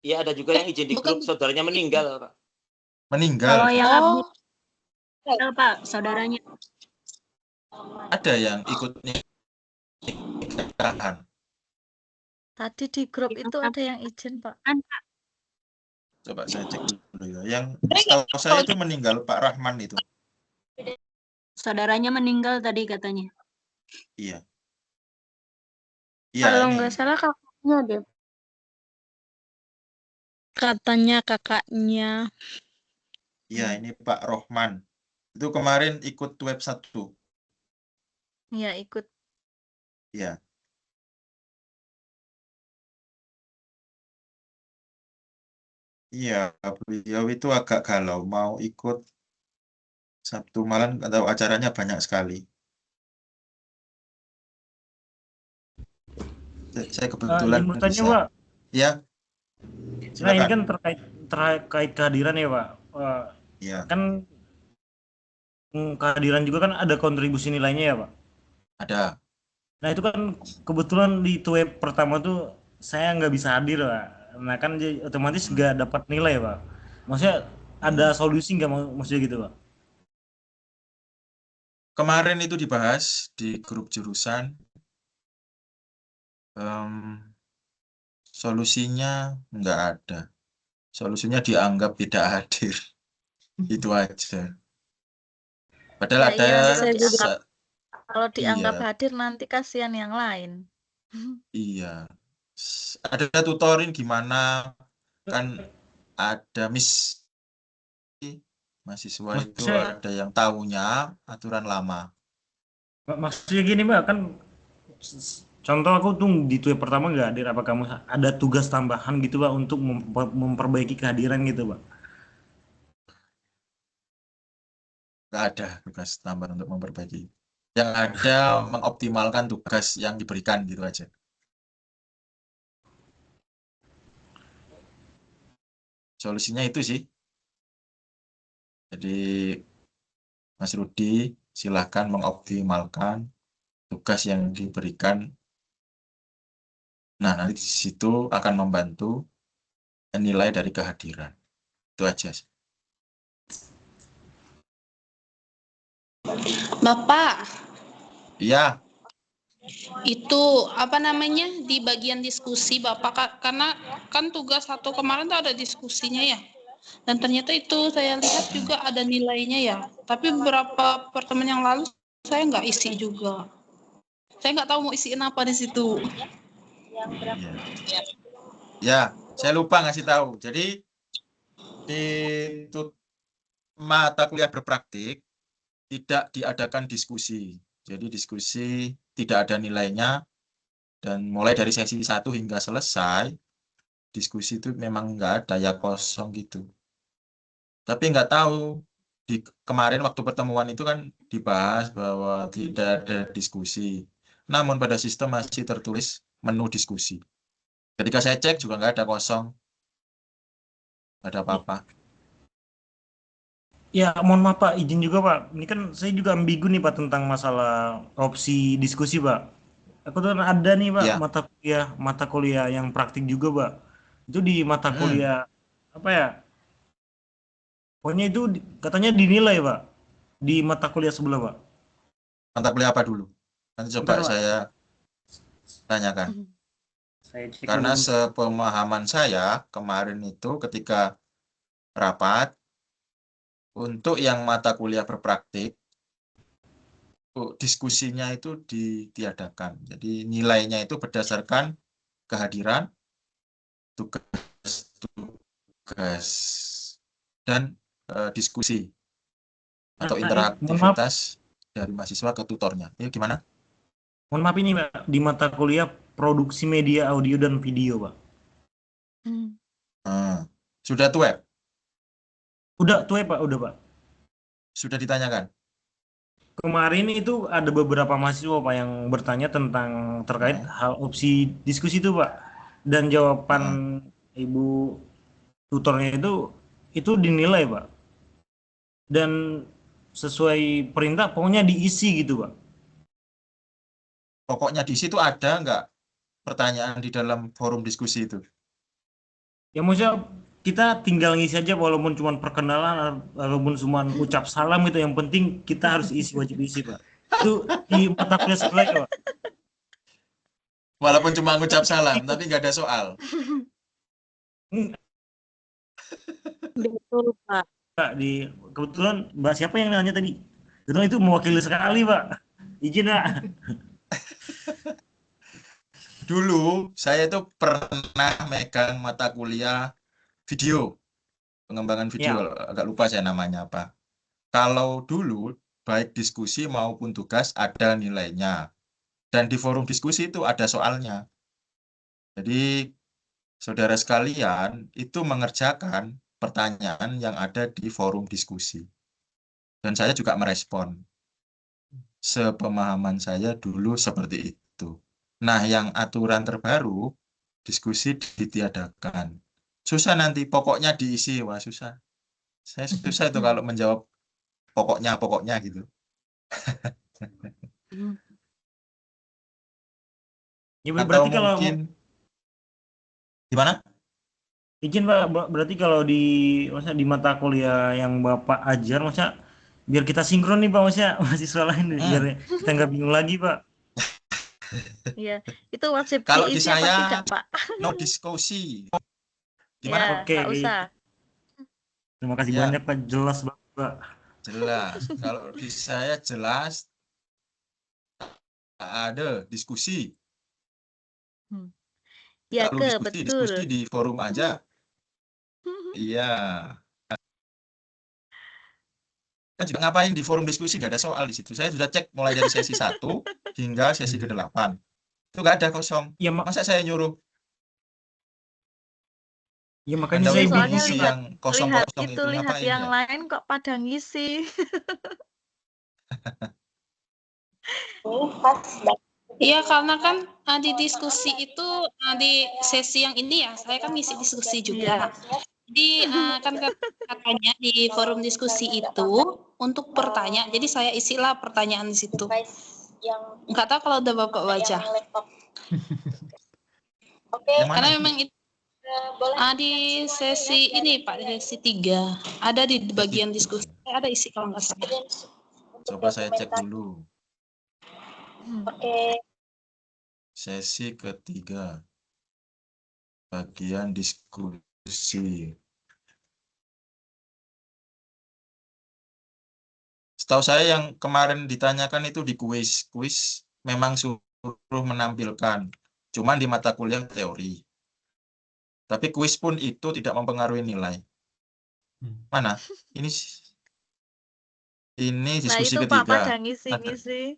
Iya ada juga yang izin di grup saudaranya meninggal Pak. Meninggal. Kalau yang update Pak, saudaranya. Ada yang ikut nikahan. Tadi di grup itu ada yang izin, Pak. Coba saya cek dulu ya. Yang setahu saya itu meninggal Pak Rahman itu. Saudaranya meninggal tadi katanya. Iya. Iya, Kalau ini. nggak salah kakaknya deh. Katanya kakaknya. Iya, ini Pak Rohman. Itu kemarin ikut web 1. Iya, ikut. Iya. Iya, beliau itu agak galau mau ikut Sabtu malam atau acaranya banyak sekali. Saya kebetulan Izin bertanya, bisa. Pak. Ya. Nah, ini Silakan. kan terkait kehadiran ya, Pak. Iya. Kan kehadiran juga kan ada kontribusi nilainya ya, Pak. Ada. Nah, itu kan kebetulan di web pertama tuh saya nggak bisa hadir, Pak. Nah, kan jadi otomatis nggak dapat nilai, Pak. Maksudnya ada solusi nggak maksudnya gitu, Pak? Kemarin itu dibahas di grup jurusan. Solusinya nggak ada. Solusinya dianggap tidak hadir. Itu aja. Padahal Ya, ada iya, kalau iya, dianggap hadir nanti kasihan yang lain. iya. Ada tutorin gimana kan ada mahasiswa itu Maksudnya- ada yang tahunya aturan lama. Maksudnya gini, Mbak, kan contoh aku tuh di web pertama nggak hadir, apa kamu ada tugas tambahan gitu, Pak, untuk memperbaiki kehadiran gitu, Pak? Nggak ada tugas tambahan untuk memperbaiki. Yang ada mengoptimalkan tugas yang diberikan gitu aja. Solusinya itu sih. Jadi Mas Rudi silahkan mengoptimalkan tugas yang diberikan. Nah, nanti di situ akan membantu nilai dari kehadiran. Itu aja sih. Bapak, Iya, itu apa namanya di bagian diskusi Bapak, karena kan tugas 1 kemarin tuh ada diskusinya ya. Dan ternyata itu saya lihat juga ada nilainya ya. Tapi beberapa pertemuan yang lalu saya nggak isi juga. Saya nggak tahu mau isiin apa di situ. ya, saya lupa ngasih tahu. Jadi di mata kuliah berpraktik tidak diadakan diskusi. Jadi diskusi tidak ada nilainya dan mulai dari sesi 1 hingga selesai diskusi itu memang nggak ada, ya kosong gitu. Tapi nggak tahu di kemarin waktu pertemuan itu kan dibahas bahwa tidak ada diskusi. Namun pada sistem masih tertulis menu diskusi. Ketika saya cek juga nggak ada, kosong. Nggak ada apa-apa. Ya, mohon maaf, Pak, izin juga, Pak. Ini kan saya juga ambigu nih, Pak, tentang masalah opsi diskusi, Pak. Aku tuh ada nih, Pak, Ya. mata kuliah yang praktik juga, Pak. Itu di mata kuliah apa ya? Pokoknya itu katanya dinilai, Pak, di mata kuliah sebelah, Pak. Mata kuliah apa dulu? Nanti coba Bentar, Pak. saya tanyakan. Saya cek Karena dulu. sepemahaman saya kemarin itu ketika rapat, untuk yang mata kuliah berpraktik, diskusinya itu ditiadakan. Jadi nilainya itu berdasarkan kehadiran, tugas dan diskusi atau interaktivitas dari mahasiswa ke tutornya. Ini gimana? Mohon maaf ini, Pak, di mata kuliah produksi media audio dan video, Pak. Sudah tuh, Udah tuh, Pak, udah, Pak. Sudah ditanyakan? Kemarin itu ada beberapa mahasiswa, Pak, yang bertanya tentang terkait hal opsi diskusi itu, Pak. Dan jawaban Ibu tutornya itu dinilai, Pak. Dan sesuai perintah pokoknya diisi gitu, Pak. Pokoknya di situ ada nggak pertanyaan di dalam forum diskusi itu? Ya, maksudnya kita tinggal ngisi aja walaupun cuma perkenalan walaupun cuma ucap salam gitu, yang penting kita harus isi, wajib isi, Pak. Itu di mata kuliah sebelah ya, Pak. Walaupun cuma ngucap salam, tapi nggak ada soal. Betul, Pak. Pak, kebetulan Mbak siapa yang nanya tadi? Kebetulan itu mewakili sekali, Pak. Izin, Pak. Dulu saya itu pernah megang mata kuliah video, pengembangan video, agak lupa saya namanya apa. Kalau dulu baik diskusi maupun tugas ada nilainya, dan di forum diskusi itu ada soalnya. Jadi saudara sekalian itu mengerjakan pertanyaan yang ada di forum diskusi, dan saya juga merespon. Sepemahaman saya dulu seperti itu. Nah, yang aturan terbaru, diskusi ditiadakan. Susah nanti, pokoknya diisi. Wah, susah. Saya susah itu kalau menjawab pokoknya gitu. Ya, Atau berarti kalau mungkin gimana? izin Pak, berarti kalau di mata kuliah yang Bapak ajar, masa biar kita sinkron nih Pak, masa mahasiswa lain biar kita nggak bingung lagi Pak. Iya, itu wajib Kalau di diisi apa saya tidak, Pak? no diskusi. Ya, Gimana? Oke. nggak usah. Terima kasih Ya. banyak Pak, jelas banget Pak. Jelas. Kalau di saya jelas ada diskusi. Ya, Lalu betul. diskusi di forum aja. Iya. Kan juga ngapain di forum diskusi, nggak ada soal di situ. Saya sudah cek mulai dari sesi 1 hingga sesi ke-8. Itu nggak ada kosong. Ya, Masa saya nyuruh ya makanya Anda saya soalnya ngisi lihat yang kosong-kosong itu, itu lihat ngapain yang ya? lain kok pada ngisi. Iya, karena kan di diskusi itu di sesi yang ini ya, saya kan ngisi diskusi juga. Jadi kan katanya di forum diskusi itu untuk bertanya, jadi saya isilah pertanyaan di situ. Nggak tahu kalau udah Bapak baca. Karena memang itu di sesi ini Pak, di sesi 3 ada di bagian diskusi, ada isi kalau nggak salah. Coba saya cek dulu. Oke. Sesi ke-3. Bagian diskusi. Setahu saya yang kemarin ditanyakan itu di kuis. Kuis memang suruh menampilkan. Cuman di mata kuliah teori. Tapi kuis pun itu tidak mempengaruhi nilai. Mana? Ini Nah, diskusi itu Pak ketiga. pada ngisi-ngisi.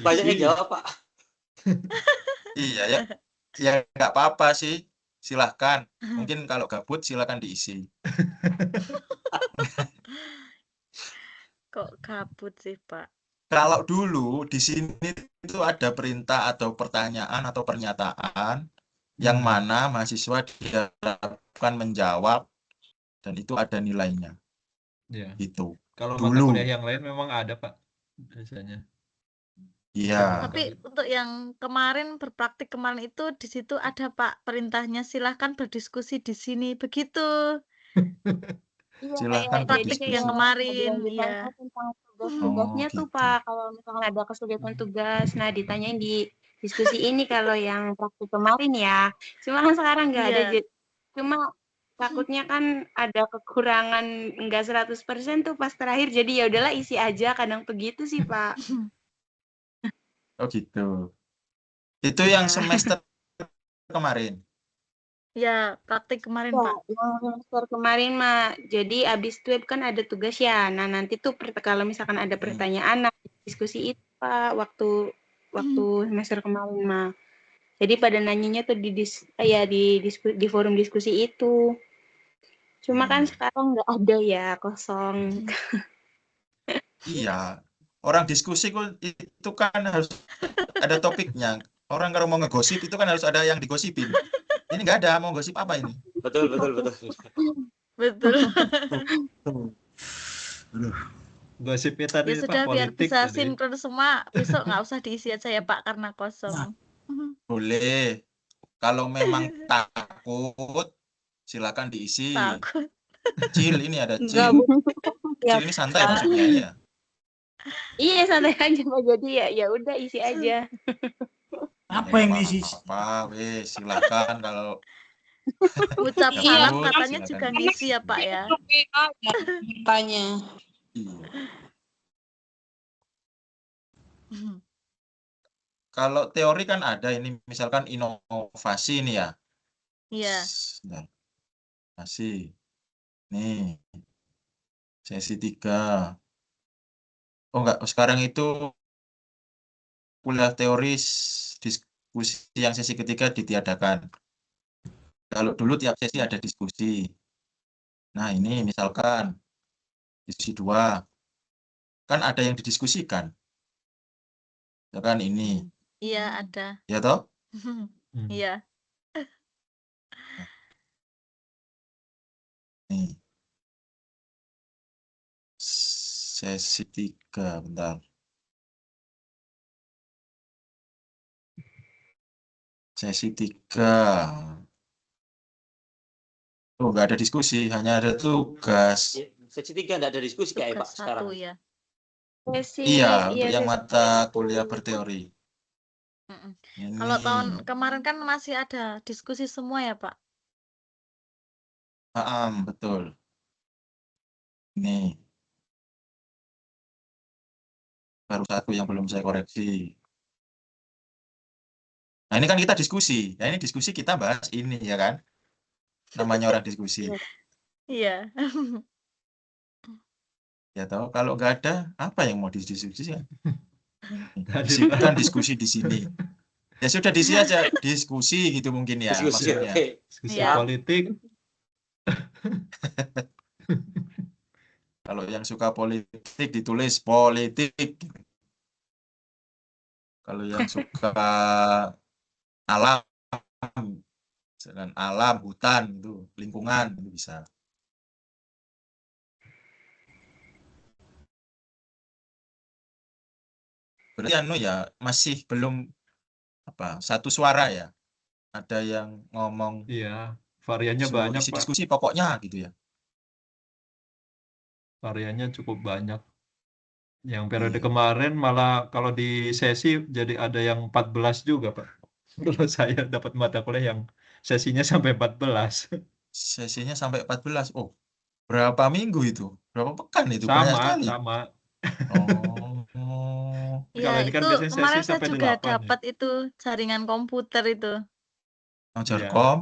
Banyak yang jawab Pak. Iya ya. Ya nggak apa-apa sih. Silahkan. Mungkin kalau gabut silahkan diisi. Kok gabut sih, Pak? Kalau dulu di sini itu ada perintah atau pertanyaan atau pernyataan yang mana mahasiswa diharapkan menjawab dan itu ada nilainya. Iya. Itu. Kalau mata Dulu. kuliah yang lain memang ada, Pak, biasanya. Iya. Tapi untuk yang kemarin berpraktik kemarin itu di situ ada Pak perintahnya silahkan berdiskusi di sini begitu. Silahkan Praktik berdiskusi. yang kemarin, ya. Tentang tugas-tugasnya tuh gitu. Pak, kalau misalnya ada kesulitan tugas, nah ditanyain di diskusi ini kalau yang praktik kemarin ya. Cuma kan sekarang nggak ada, Iya. cuma takutnya kan ada kekurangan enggak 100% tuh pas terakhir, jadi ya udahlah isi aja, kadang begitu sih Pak. Oh gitu. Itu yang semester kemarin. Ya, praktik kemarin, Ya, Pak. yang semester kemarin mah, jadi abis web kan ada tugas ya. Nah nanti tuh kalau misalkan ada pertanyaan, nah, diskusi itu Pak waktu semester kemarin mah. Jadi pada nanyanya tuh di forum diskusi itu. Cuma kan sekarang nggak ada ya, kosong. Iya. Orang diskusi itu kan harus ada topiknya. Orang kalau mau ngegosip itu kan harus ada yang digosipin. Ini nggak ada, mau gosip apa ini? Betul. Betul. Gosipnya tadi Ya Pak sudah, biar politik bisa tadi. sinkron semua, besok nggak usah diisi aja ya Pak karena kosong. Boleh. Kalau memang takut, silakan diisi. Takut. Cil, ini ada Nggak Cil. butuh. Cil ini santai maksudnya ya. Iya, santai aja Pak. Jadi ya udah isi aja. Apa yang diisi? Apa, wes silakan kalau Ucap Nggak salam perlu, katanya silakan. juga ngisi ya Pak ya. Tanya. Iya. Kalau teori kan ada ini, misalkan inovasi ini ya. Iya. Nah, inovasi. Nih, sesi 3. Oh enggak, sekarang itu kuliah teori diskusi yang sesi ketiga ditiadakan. Kalau dulu tiap sesi ada diskusi. Nah, ini misalkan diskusi 2. Kan ada yang didiskusikan. Misalkan ini. Iya, ada. Ya toh? Iya. Nih. Sesi 3, bentar. Sesi 3. Oh, nggak ada diskusi, hanya ada tugas. Sesi 3 enggak ada diskusi kayak Pak Tugas sekarang. 1 ya. Iya, untuk yang mata kuliah berteori. Kalau tahun Ini. kemarin kan masih ada diskusi semua ya Pak. Betul. Ini. Baru 1 yang belum saya koreksi. Nah, ini kan kita diskusi. Nah, ini diskusi kita bahas ini, ya kan? Namanya orang diskusi. Iya. Ya tahu, kalau nggak ada, apa yang mau didiskusikan? Tadi Kan diskusi di sini. Ya sudah diisi aja, diskusi gitu mungkin ya, Diskusi, maksudnya. oke. diskusi Iya. politik. Kalau yang suka politik ditulis politik. Kalau yang suka alam, misalkan alam, hutan, itu lingkungan, itu bisa. Berarti anu ya, masih belum satu suara ya. Ada yang ngomong Iya, variannya suruh banyak isi Pak. diskusi pokoknya gitu ya. Variannya cukup banyak. Yang periode Iya. kemarin malah kalau di sesi jadi ada yang 14 juga Pak. Kalau saya dapat mata kuliah yang sesinya sampai 14. Sesinya sampai 14. Oh, berapa minggu itu? Berapa pekan itu? Banyak Sama, sekali. sama. Oh. Iya, Kalau ini kan itu biasanya sesi kemarin saya sampai juga 8 ya. dapat itu jaringan komputer itu. Jarkom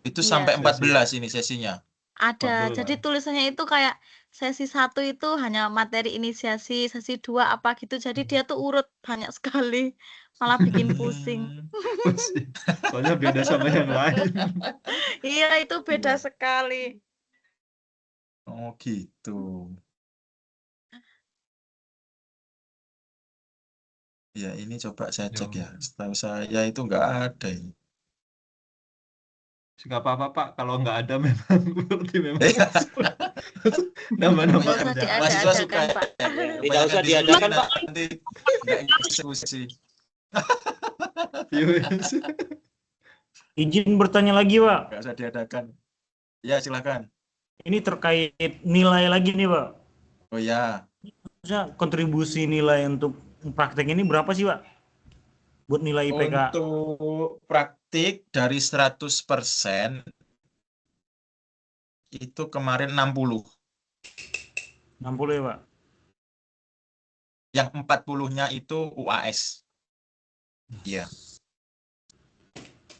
itu Iya. sampai 14 ini sesinya. Ada. 14. Jadi tulisannya itu kayak sesi 1 itu hanya materi inisiasi, sesi 2 apa gitu. Jadi dia tuh urut banyak sekali. Malah bikin pusing. Pusing. Soalnya beda sama yang lain. Iya, itu beda sekali. Oh, gitu. Ya, ini coba saya cek ya. Setahu saya itu nggak ada ini. Nggak apa-apa Pak, kalau nggak ada memang berarti memang nama-nama Nggak usah kerjaan. Mahasiswa suka diada-adakan, Pak. Tidak usah diadakan, Pak. Nanti nggak diskusi. Yes. Izin bertanya lagi, Pak. Nggak usah diadakan. Ya, silakan. Ini terkait nilai lagi nih, Pak. Oh ya, Maksudnya kontribusi nilai untuk praktek ini berapa sih, Pak? Buat nilai IPK. untuk praktik dari 100% itu kemarin 60. 60 ya, Pak? Yang 40-nya itu UAS. Iya.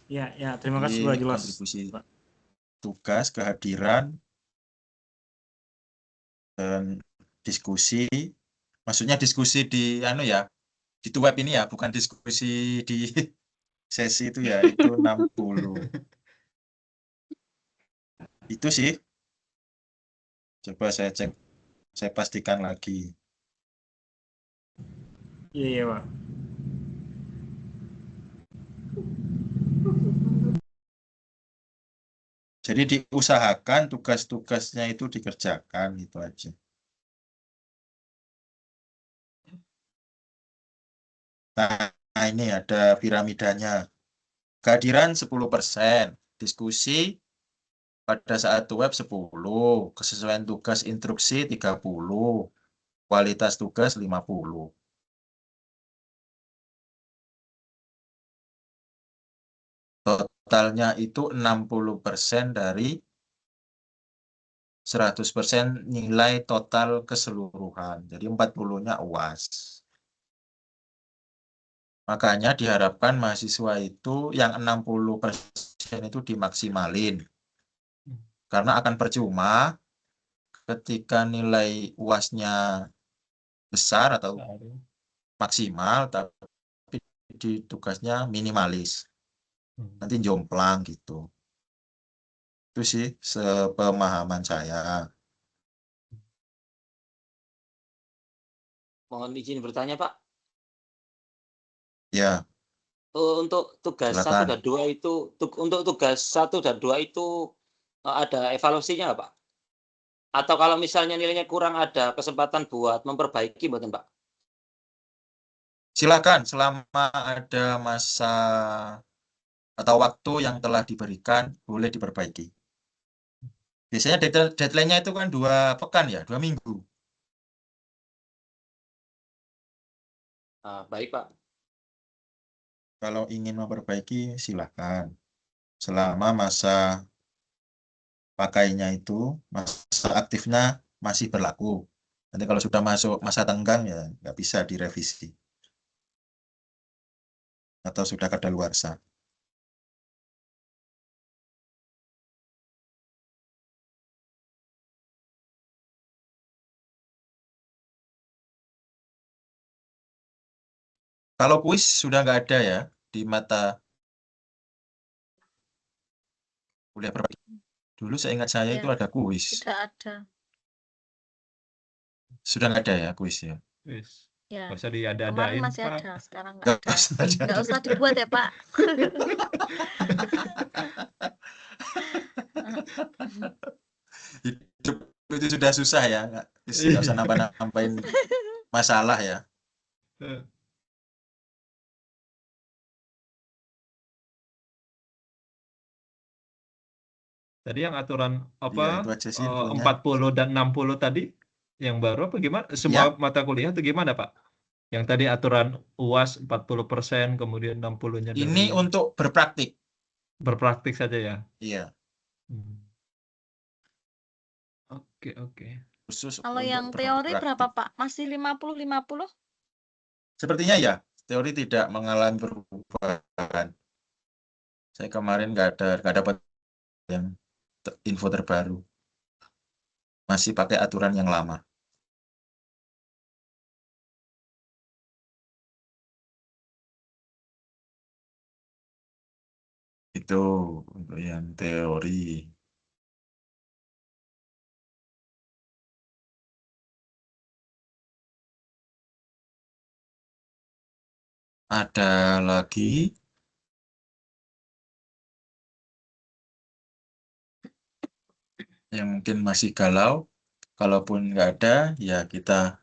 Ya, terima kasih, Jadi Pak, jelas. kontribusi Pak. tugas, kehadiran, dan diskusi. Maksudnya diskusi di di web ini ya, bukan diskusi di sesi itu ya, itu 60. Itu sih. Coba saya cek, saya pastikan lagi. Iya, Pak. Jadi diusahakan tugas-tugasnya itu dikerjakan, gitu aja. Nah, ini ada piramidanya. Kehadiran 10%, diskusi pada saat web 10, kesesuaian tugas instruksi 30, kualitas tugas 50. Totalnya itu 60% dari 100% nilai total keseluruhan. Jadi 40-nya UAS. Makanya diharapkan mahasiswa itu yang 60% itu dimaksimalin. Karena akan percuma ketika nilai UAS-nya besar atau maksimal, tapi di tugasnya minimalis. Nanti jomplang gitu. Itu sih sepemahaman saya. Mohon izin bertanya, Pak. Ya, Untuk tugas 1 silakan. dan 2 itu, untuk tugas 1 dan 2 itu ada evaluasinya nggak, Pak? Atau kalau misalnya nilainya kurang, ada kesempatan buat memperbaiki, mboten, Pak? Silakan selama ada masa atau waktu yang telah diberikan boleh diperbaiki. Biasanya deadline-nya itu kan 2 pekan ya, 2 minggu. Baik, Pak. Kalau ingin memperbaiki silakan. Selama masa pakainya itu, masa aktifnya masih berlaku. Nanti kalau sudah masuk masa tenggang ya nggak bisa direvisi. Atau sudah kadaluarsa. Kalau kuis sudah nggak ada ya di mata kuliah perbaiki. Dulu saya ingat saya Ya, itu ada kuis. tidak ada. Sudah nggak ada ya kuis ya? Wis. Ya, Nggak usah kemarin diada-adain, masih Pak. ada, sekarang nggak Nggak ada. usah Nggak usah dibuat ya, Pak. Hidup itu sudah susah ya, nggak usah nambah-nambahin masalah ya. Tadi yang aturan Iya, apa itu aja sih infonya. 40 dan 60 tadi yang baru apa gimana? Semua mata kuliah itu gimana, Pak? Yang tadi aturan UAS 40%, kemudian 60-nya dari Ini untuk berpraktik. berpraktik saja ya. Iya, Oke. khusus Kalau untuk yang teori berpraktik. berapa, Pak? Masih 50-50? Sepertinya ya, teori tidak mengalami perubahan. Saya kemarin nggak dapat yang info terbaru. Masih pakai aturan yang lama. Itu untuk yang teori. Ada lagi? Yang mungkin masih galau. Kalaupun nggak ada, ya kita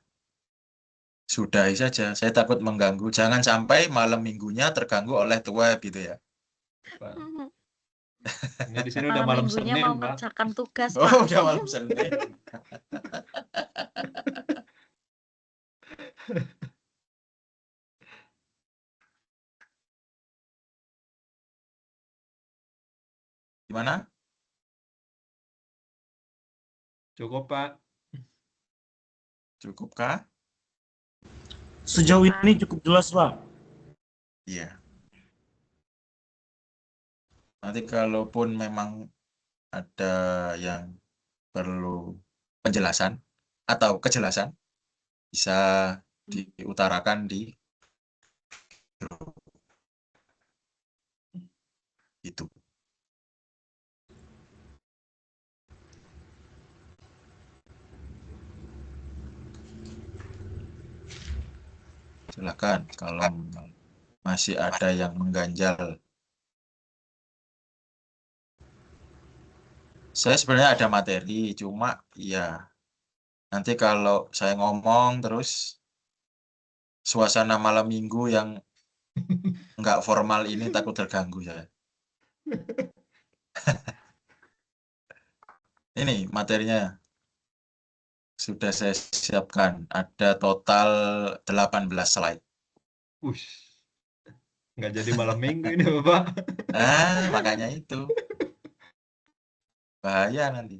sudahi saja. Saya takut mengganggu. Jangan sampai malam minggunya terganggu oleh web gitu ya. Ini di sini udah malam minggunya Senin, mau Pak. ngerjakan tugas, Oh, Pak. udah malam Senin. Gimana? Cukup, Pak. Cukupkah? Sejauh ini cukup jelas, Pak. Iya. Nanti kalaupun memang ada yang perlu penjelasan atau kejelasan, bisa diutarakan di grup. Itu. Silakan kalau masih ada yang mengganjal. Saya sebenarnya ada materi, cuma ya nanti kalau saya ngomong terus suasana malam minggu yang nggak formal ini takut terganggu saya. Ini materinya Sudah saya siapkan. Ada total 18 slide. Ush. Nggak jadi malam minggu ini Bapak. Makanya itu. Bahaya nanti.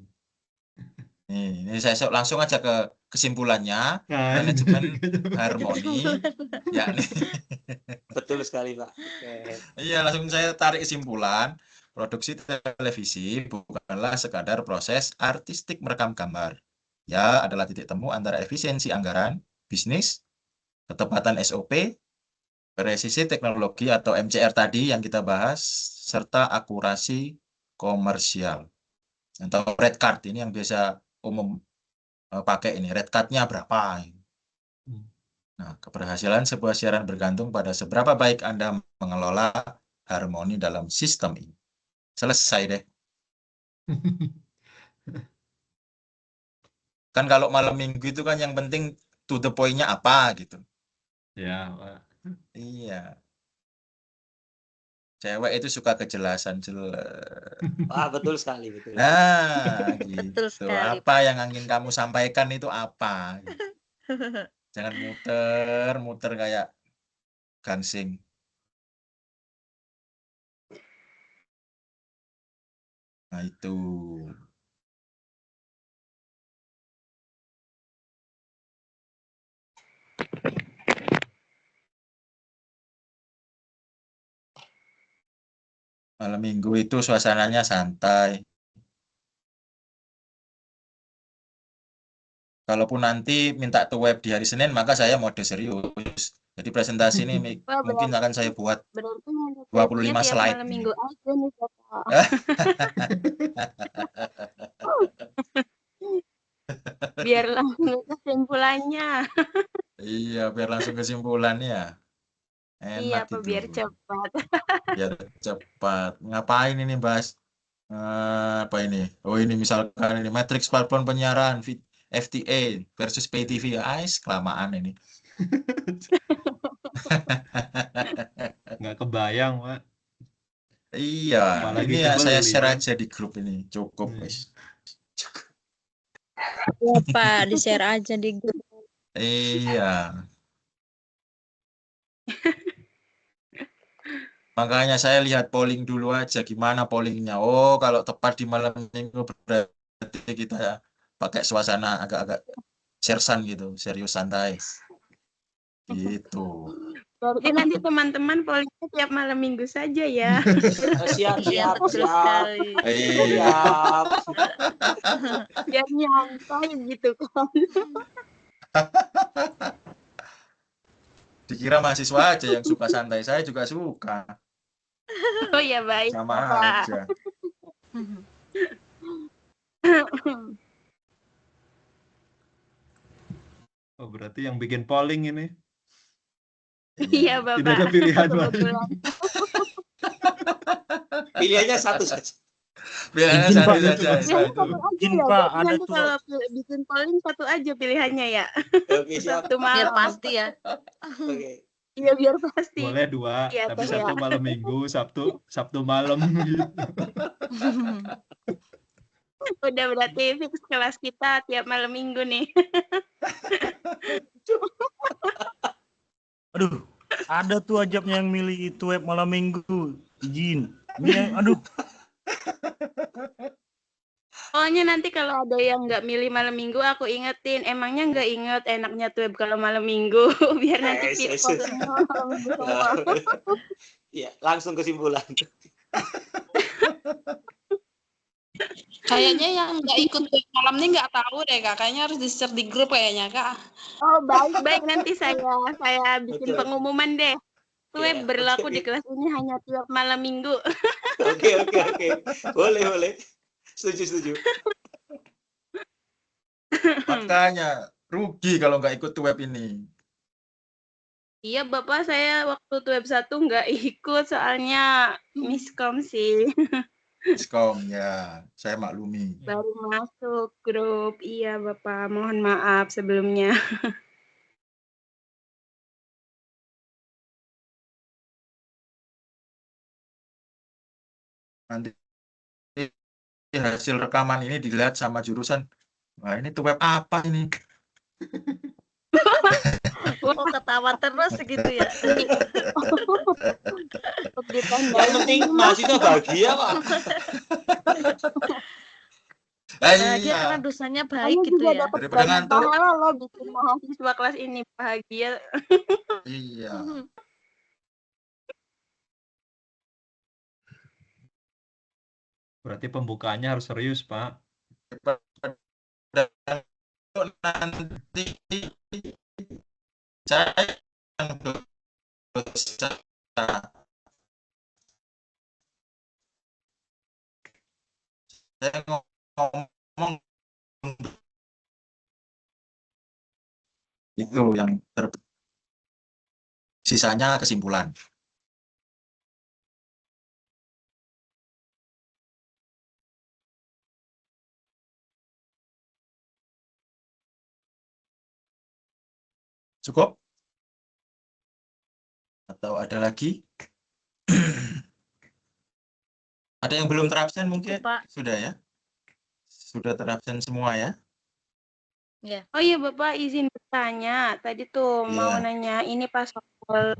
Ini saya langsung aja ke kesimpulannya. Nah, Manajemen harmoni, yakni Betul sekali, Pak. iya, langsung saya tarik kesimpulan. Produksi televisi bukanlah sekadar proses artistik merekam gambar. Ya, adalah titik temu antara efisiensi anggaran, bisnis, ketepatan SOP, presisi teknologi atau MCR tadi yang kita bahas, serta akurasi komersial. Atau red card ini yang biasa umum pakai ini. Red card-nya berapa? Nah, keberhasilan sebuah siaran bergantung pada seberapa baik Anda mengelola harmoni dalam sistem ini. Selesai deh. Kan kalau malam minggu itu kan yang penting to the point-nya apa gitu. Ya, Pak. Iya. Cewek itu suka kejelasan jelas. Betul sekali, betul. Nah, gitu. Betul sekali. Apa yang ingin kamu sampaikan itu apa? Gitu. Jangan muter-muter kayak gansing. Nah, itu. Malam minggu itu suasananya santai. Kalaupun nanti minta to web di hari Senin, maka saya mode serius. Jadi presentasi ini mungkin akan saya buat 25 slide. Malam minggu aja nih, Bapak. Biar langsung kesimpulannya. Iya, biar langsung kesimpulannya. Enak Apa itu. biar cepat. Biar cepat. Ngapain ini bahas apa ini? Oh, ini misalkan ini matriks platform penyiaran FTA versus pay TV. Kelamaan ini. Nggak kebayang, Pak. Iya, Apalagi ini ya saya kebeli, share kan? aja di grup ini. Cukup, guys. Ya, Pak, di-share aja di grup. Iya. Makanya saya lihat polling dulu aja gimana pollingnya. Oh, kalau tepat di malam minggu berarti kita pakai suasana agak-agak sersan gitu, serius santai. Gitu. Berarti nanti teman-teman polanya tiap malam minggu saja ya. Siap. Betul sekali. Siap. Biar nyantai gitu kan. Dikira mahasiswa aja yang suka santai, saya juga suka. Oh ya, baik. Sama Pak. aja. Oh, berarti yang bikin polling ini. Iya, Bapak. Tidak ada pilihan lain. Kebetulan. Pilihannya satu saja. Pilihannya Izin, satu Pak. saja. Pilihannya Satu. satu aja Izin, ya. Pak, Jadi ada nanti tuh. kalau bikin polling satu aja pilihannya ya. Oke, siap. Satu Biar malam. pasti ya. Oke. Iya, biar pasti. Boleh 2, Iya, tapi Teh, ya. satu malam minggu, Sabtu malam gitu. Udah berarti fix kelas kita tiap malam minggu nih. Aduh, ada tuh Ajabnya yang milih itu web malam minggu. Izin. Ini, aduh. Soalnya nanti kalau ada yang nggak milih malam minggu, aku ingetin. Emangnya nggak inget enaknya tuh kalau malam minggu. Biar nanti Yes. semua malam minggu semua. Ya, langsung kesimpulan. Kayaknya yang nggak ikut malam ini nggak tahu deh, Kak. Kayaknya harus di-share di grup kayaknya, Kak. Oh, baik. Nanti saya bikin Betul. pengumuman deh. Web Ya, berlaku oke. di kelas ini hanya tiap malam minggu. Oke. Boleh. Setuju. Makanya rugi kalau nggak ikut web ini. Iya, Bapak, saya waktu web 1 nggak ikut soalnya miskom sih. Miskom ya, saya maklumi. Baru masuk grup. Iya, Bapak, mohon maaf sebelumnya. Nanti hasil rekaman ini dilihat sama jurusan, Wah, ini tuh web apa ini? Oh, ketawa terus gitu ya. Yang penting mahasiswa bahagia, Pak. Bahagia Iya, karena dosanya Kamu baik gitu juga ya. dapat daripada banyak ngantuk. pahala loh bikin mahasiswa kelas ini bahagia. Iya. Berarti pembukaannya harus serius, Pak. Daripada nanti saya yang dosa. Saya ngomong itu yang sisanya kesimpulan. Cukup? Atau ada lagi? Ada yang belum terabsen mungkin? Cukup, Pak. Sudah ya? Sudah terabsen semua ya? Ya. Oh iya Bapak izin bertanya. Tadi tuh mau Iya. nanya ini pas soal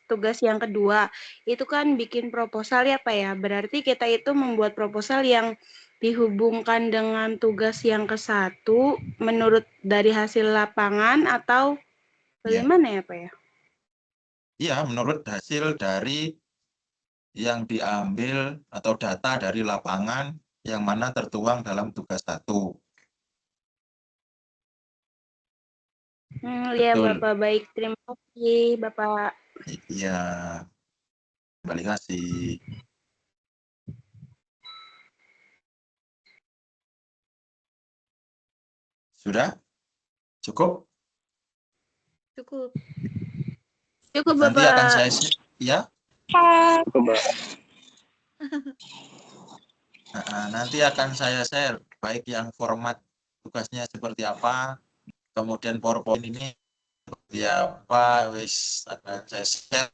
tugas yang kedua. Itu kan bikin proposal ya Pak ya. Berarti kita itu membuat proposal yang dihubungkan dengan tugas yang ke-1 menurut dari hasil lapangan atau bagaimana ya Pak ya? Iya, menurut hasil dari yang diambil atau data dari lapangan yang mana tertuang dalam tugas 1. Iya Betul. Bapak, baik. Terima kasih Bapak. Iya. Kembali kasih. Sudah? Cukup? Cukup. Cukup Nanti akan Bapak. saya ya. Coba. Nanti akan saya share baik yang format tugasnya seperti apa, kemudian PowerPoint ini seperti apa, wis akan saya share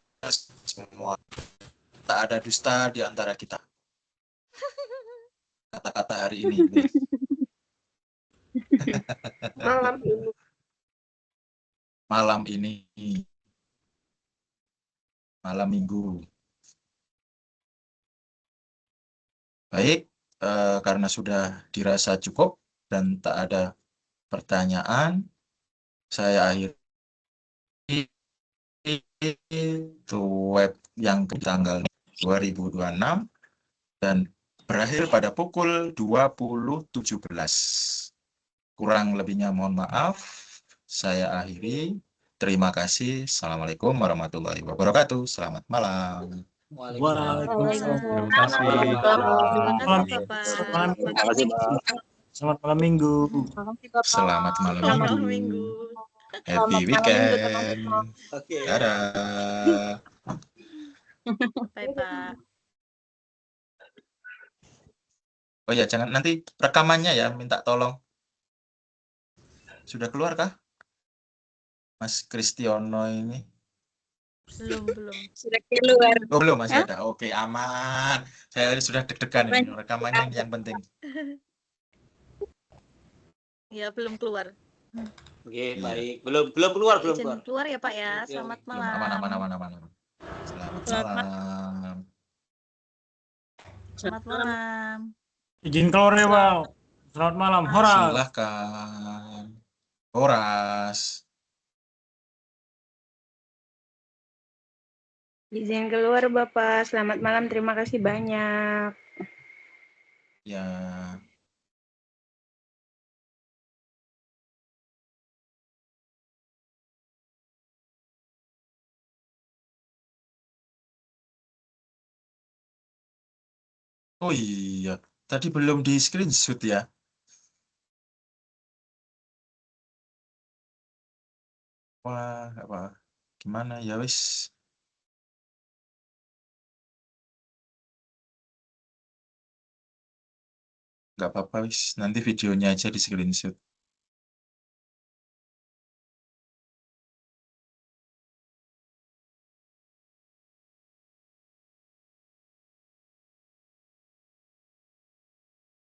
semua. Tak ada dusta di antara kita. Kata-kata hari ini. Malam ini. Malam Minggu. Baik, karena sudah dirasa cukup dan tak ada pertanyaan, saya akhiri web yang tanggal 2026 dan berakhir pada pukul 20.17. Kurang lebihnya mohon maaf, saya akhiri. Terima kasih. Assalamualaikum warahmatullahi wabarakatuh. Selamat malam. Waalaikumsalam. Terima kasih. Terima kasih Bapak. Terima kasih Pak. Selamat malam Minggu. Selamat malam Selamat malam Minggu. Minggu. Happy weekend. Oke. Dadah. Bye, Pak. Oh ya, jangan nanti rekamannya ya, minta tolong. Sudah keluar kah? Mas Kristiono ini? Belum. Sudah keluar. Oh, belum, masih ada. Oke, aman. Saya sudah deg-degan ini, rekamannya yang penting. Ya, belum keluar. Oke, Iya. baik. Belum keluar, belum Izin keluar. keluar ya, Pak ya. Selamat Belum, malam. aman. Selamat malam. Selamat malam. Izin keluar ya, Pak. Selamat malam. Horas. Silahkan. Horas. Izin keluar Bapak. Selamat malam. Terima kasih banyak. Ya. Oh iya, tadi belum di screenshot ya. Wah, apa? Gimana ya wis? Nggak apa-apa wis, nanti videonya aja di screenshot.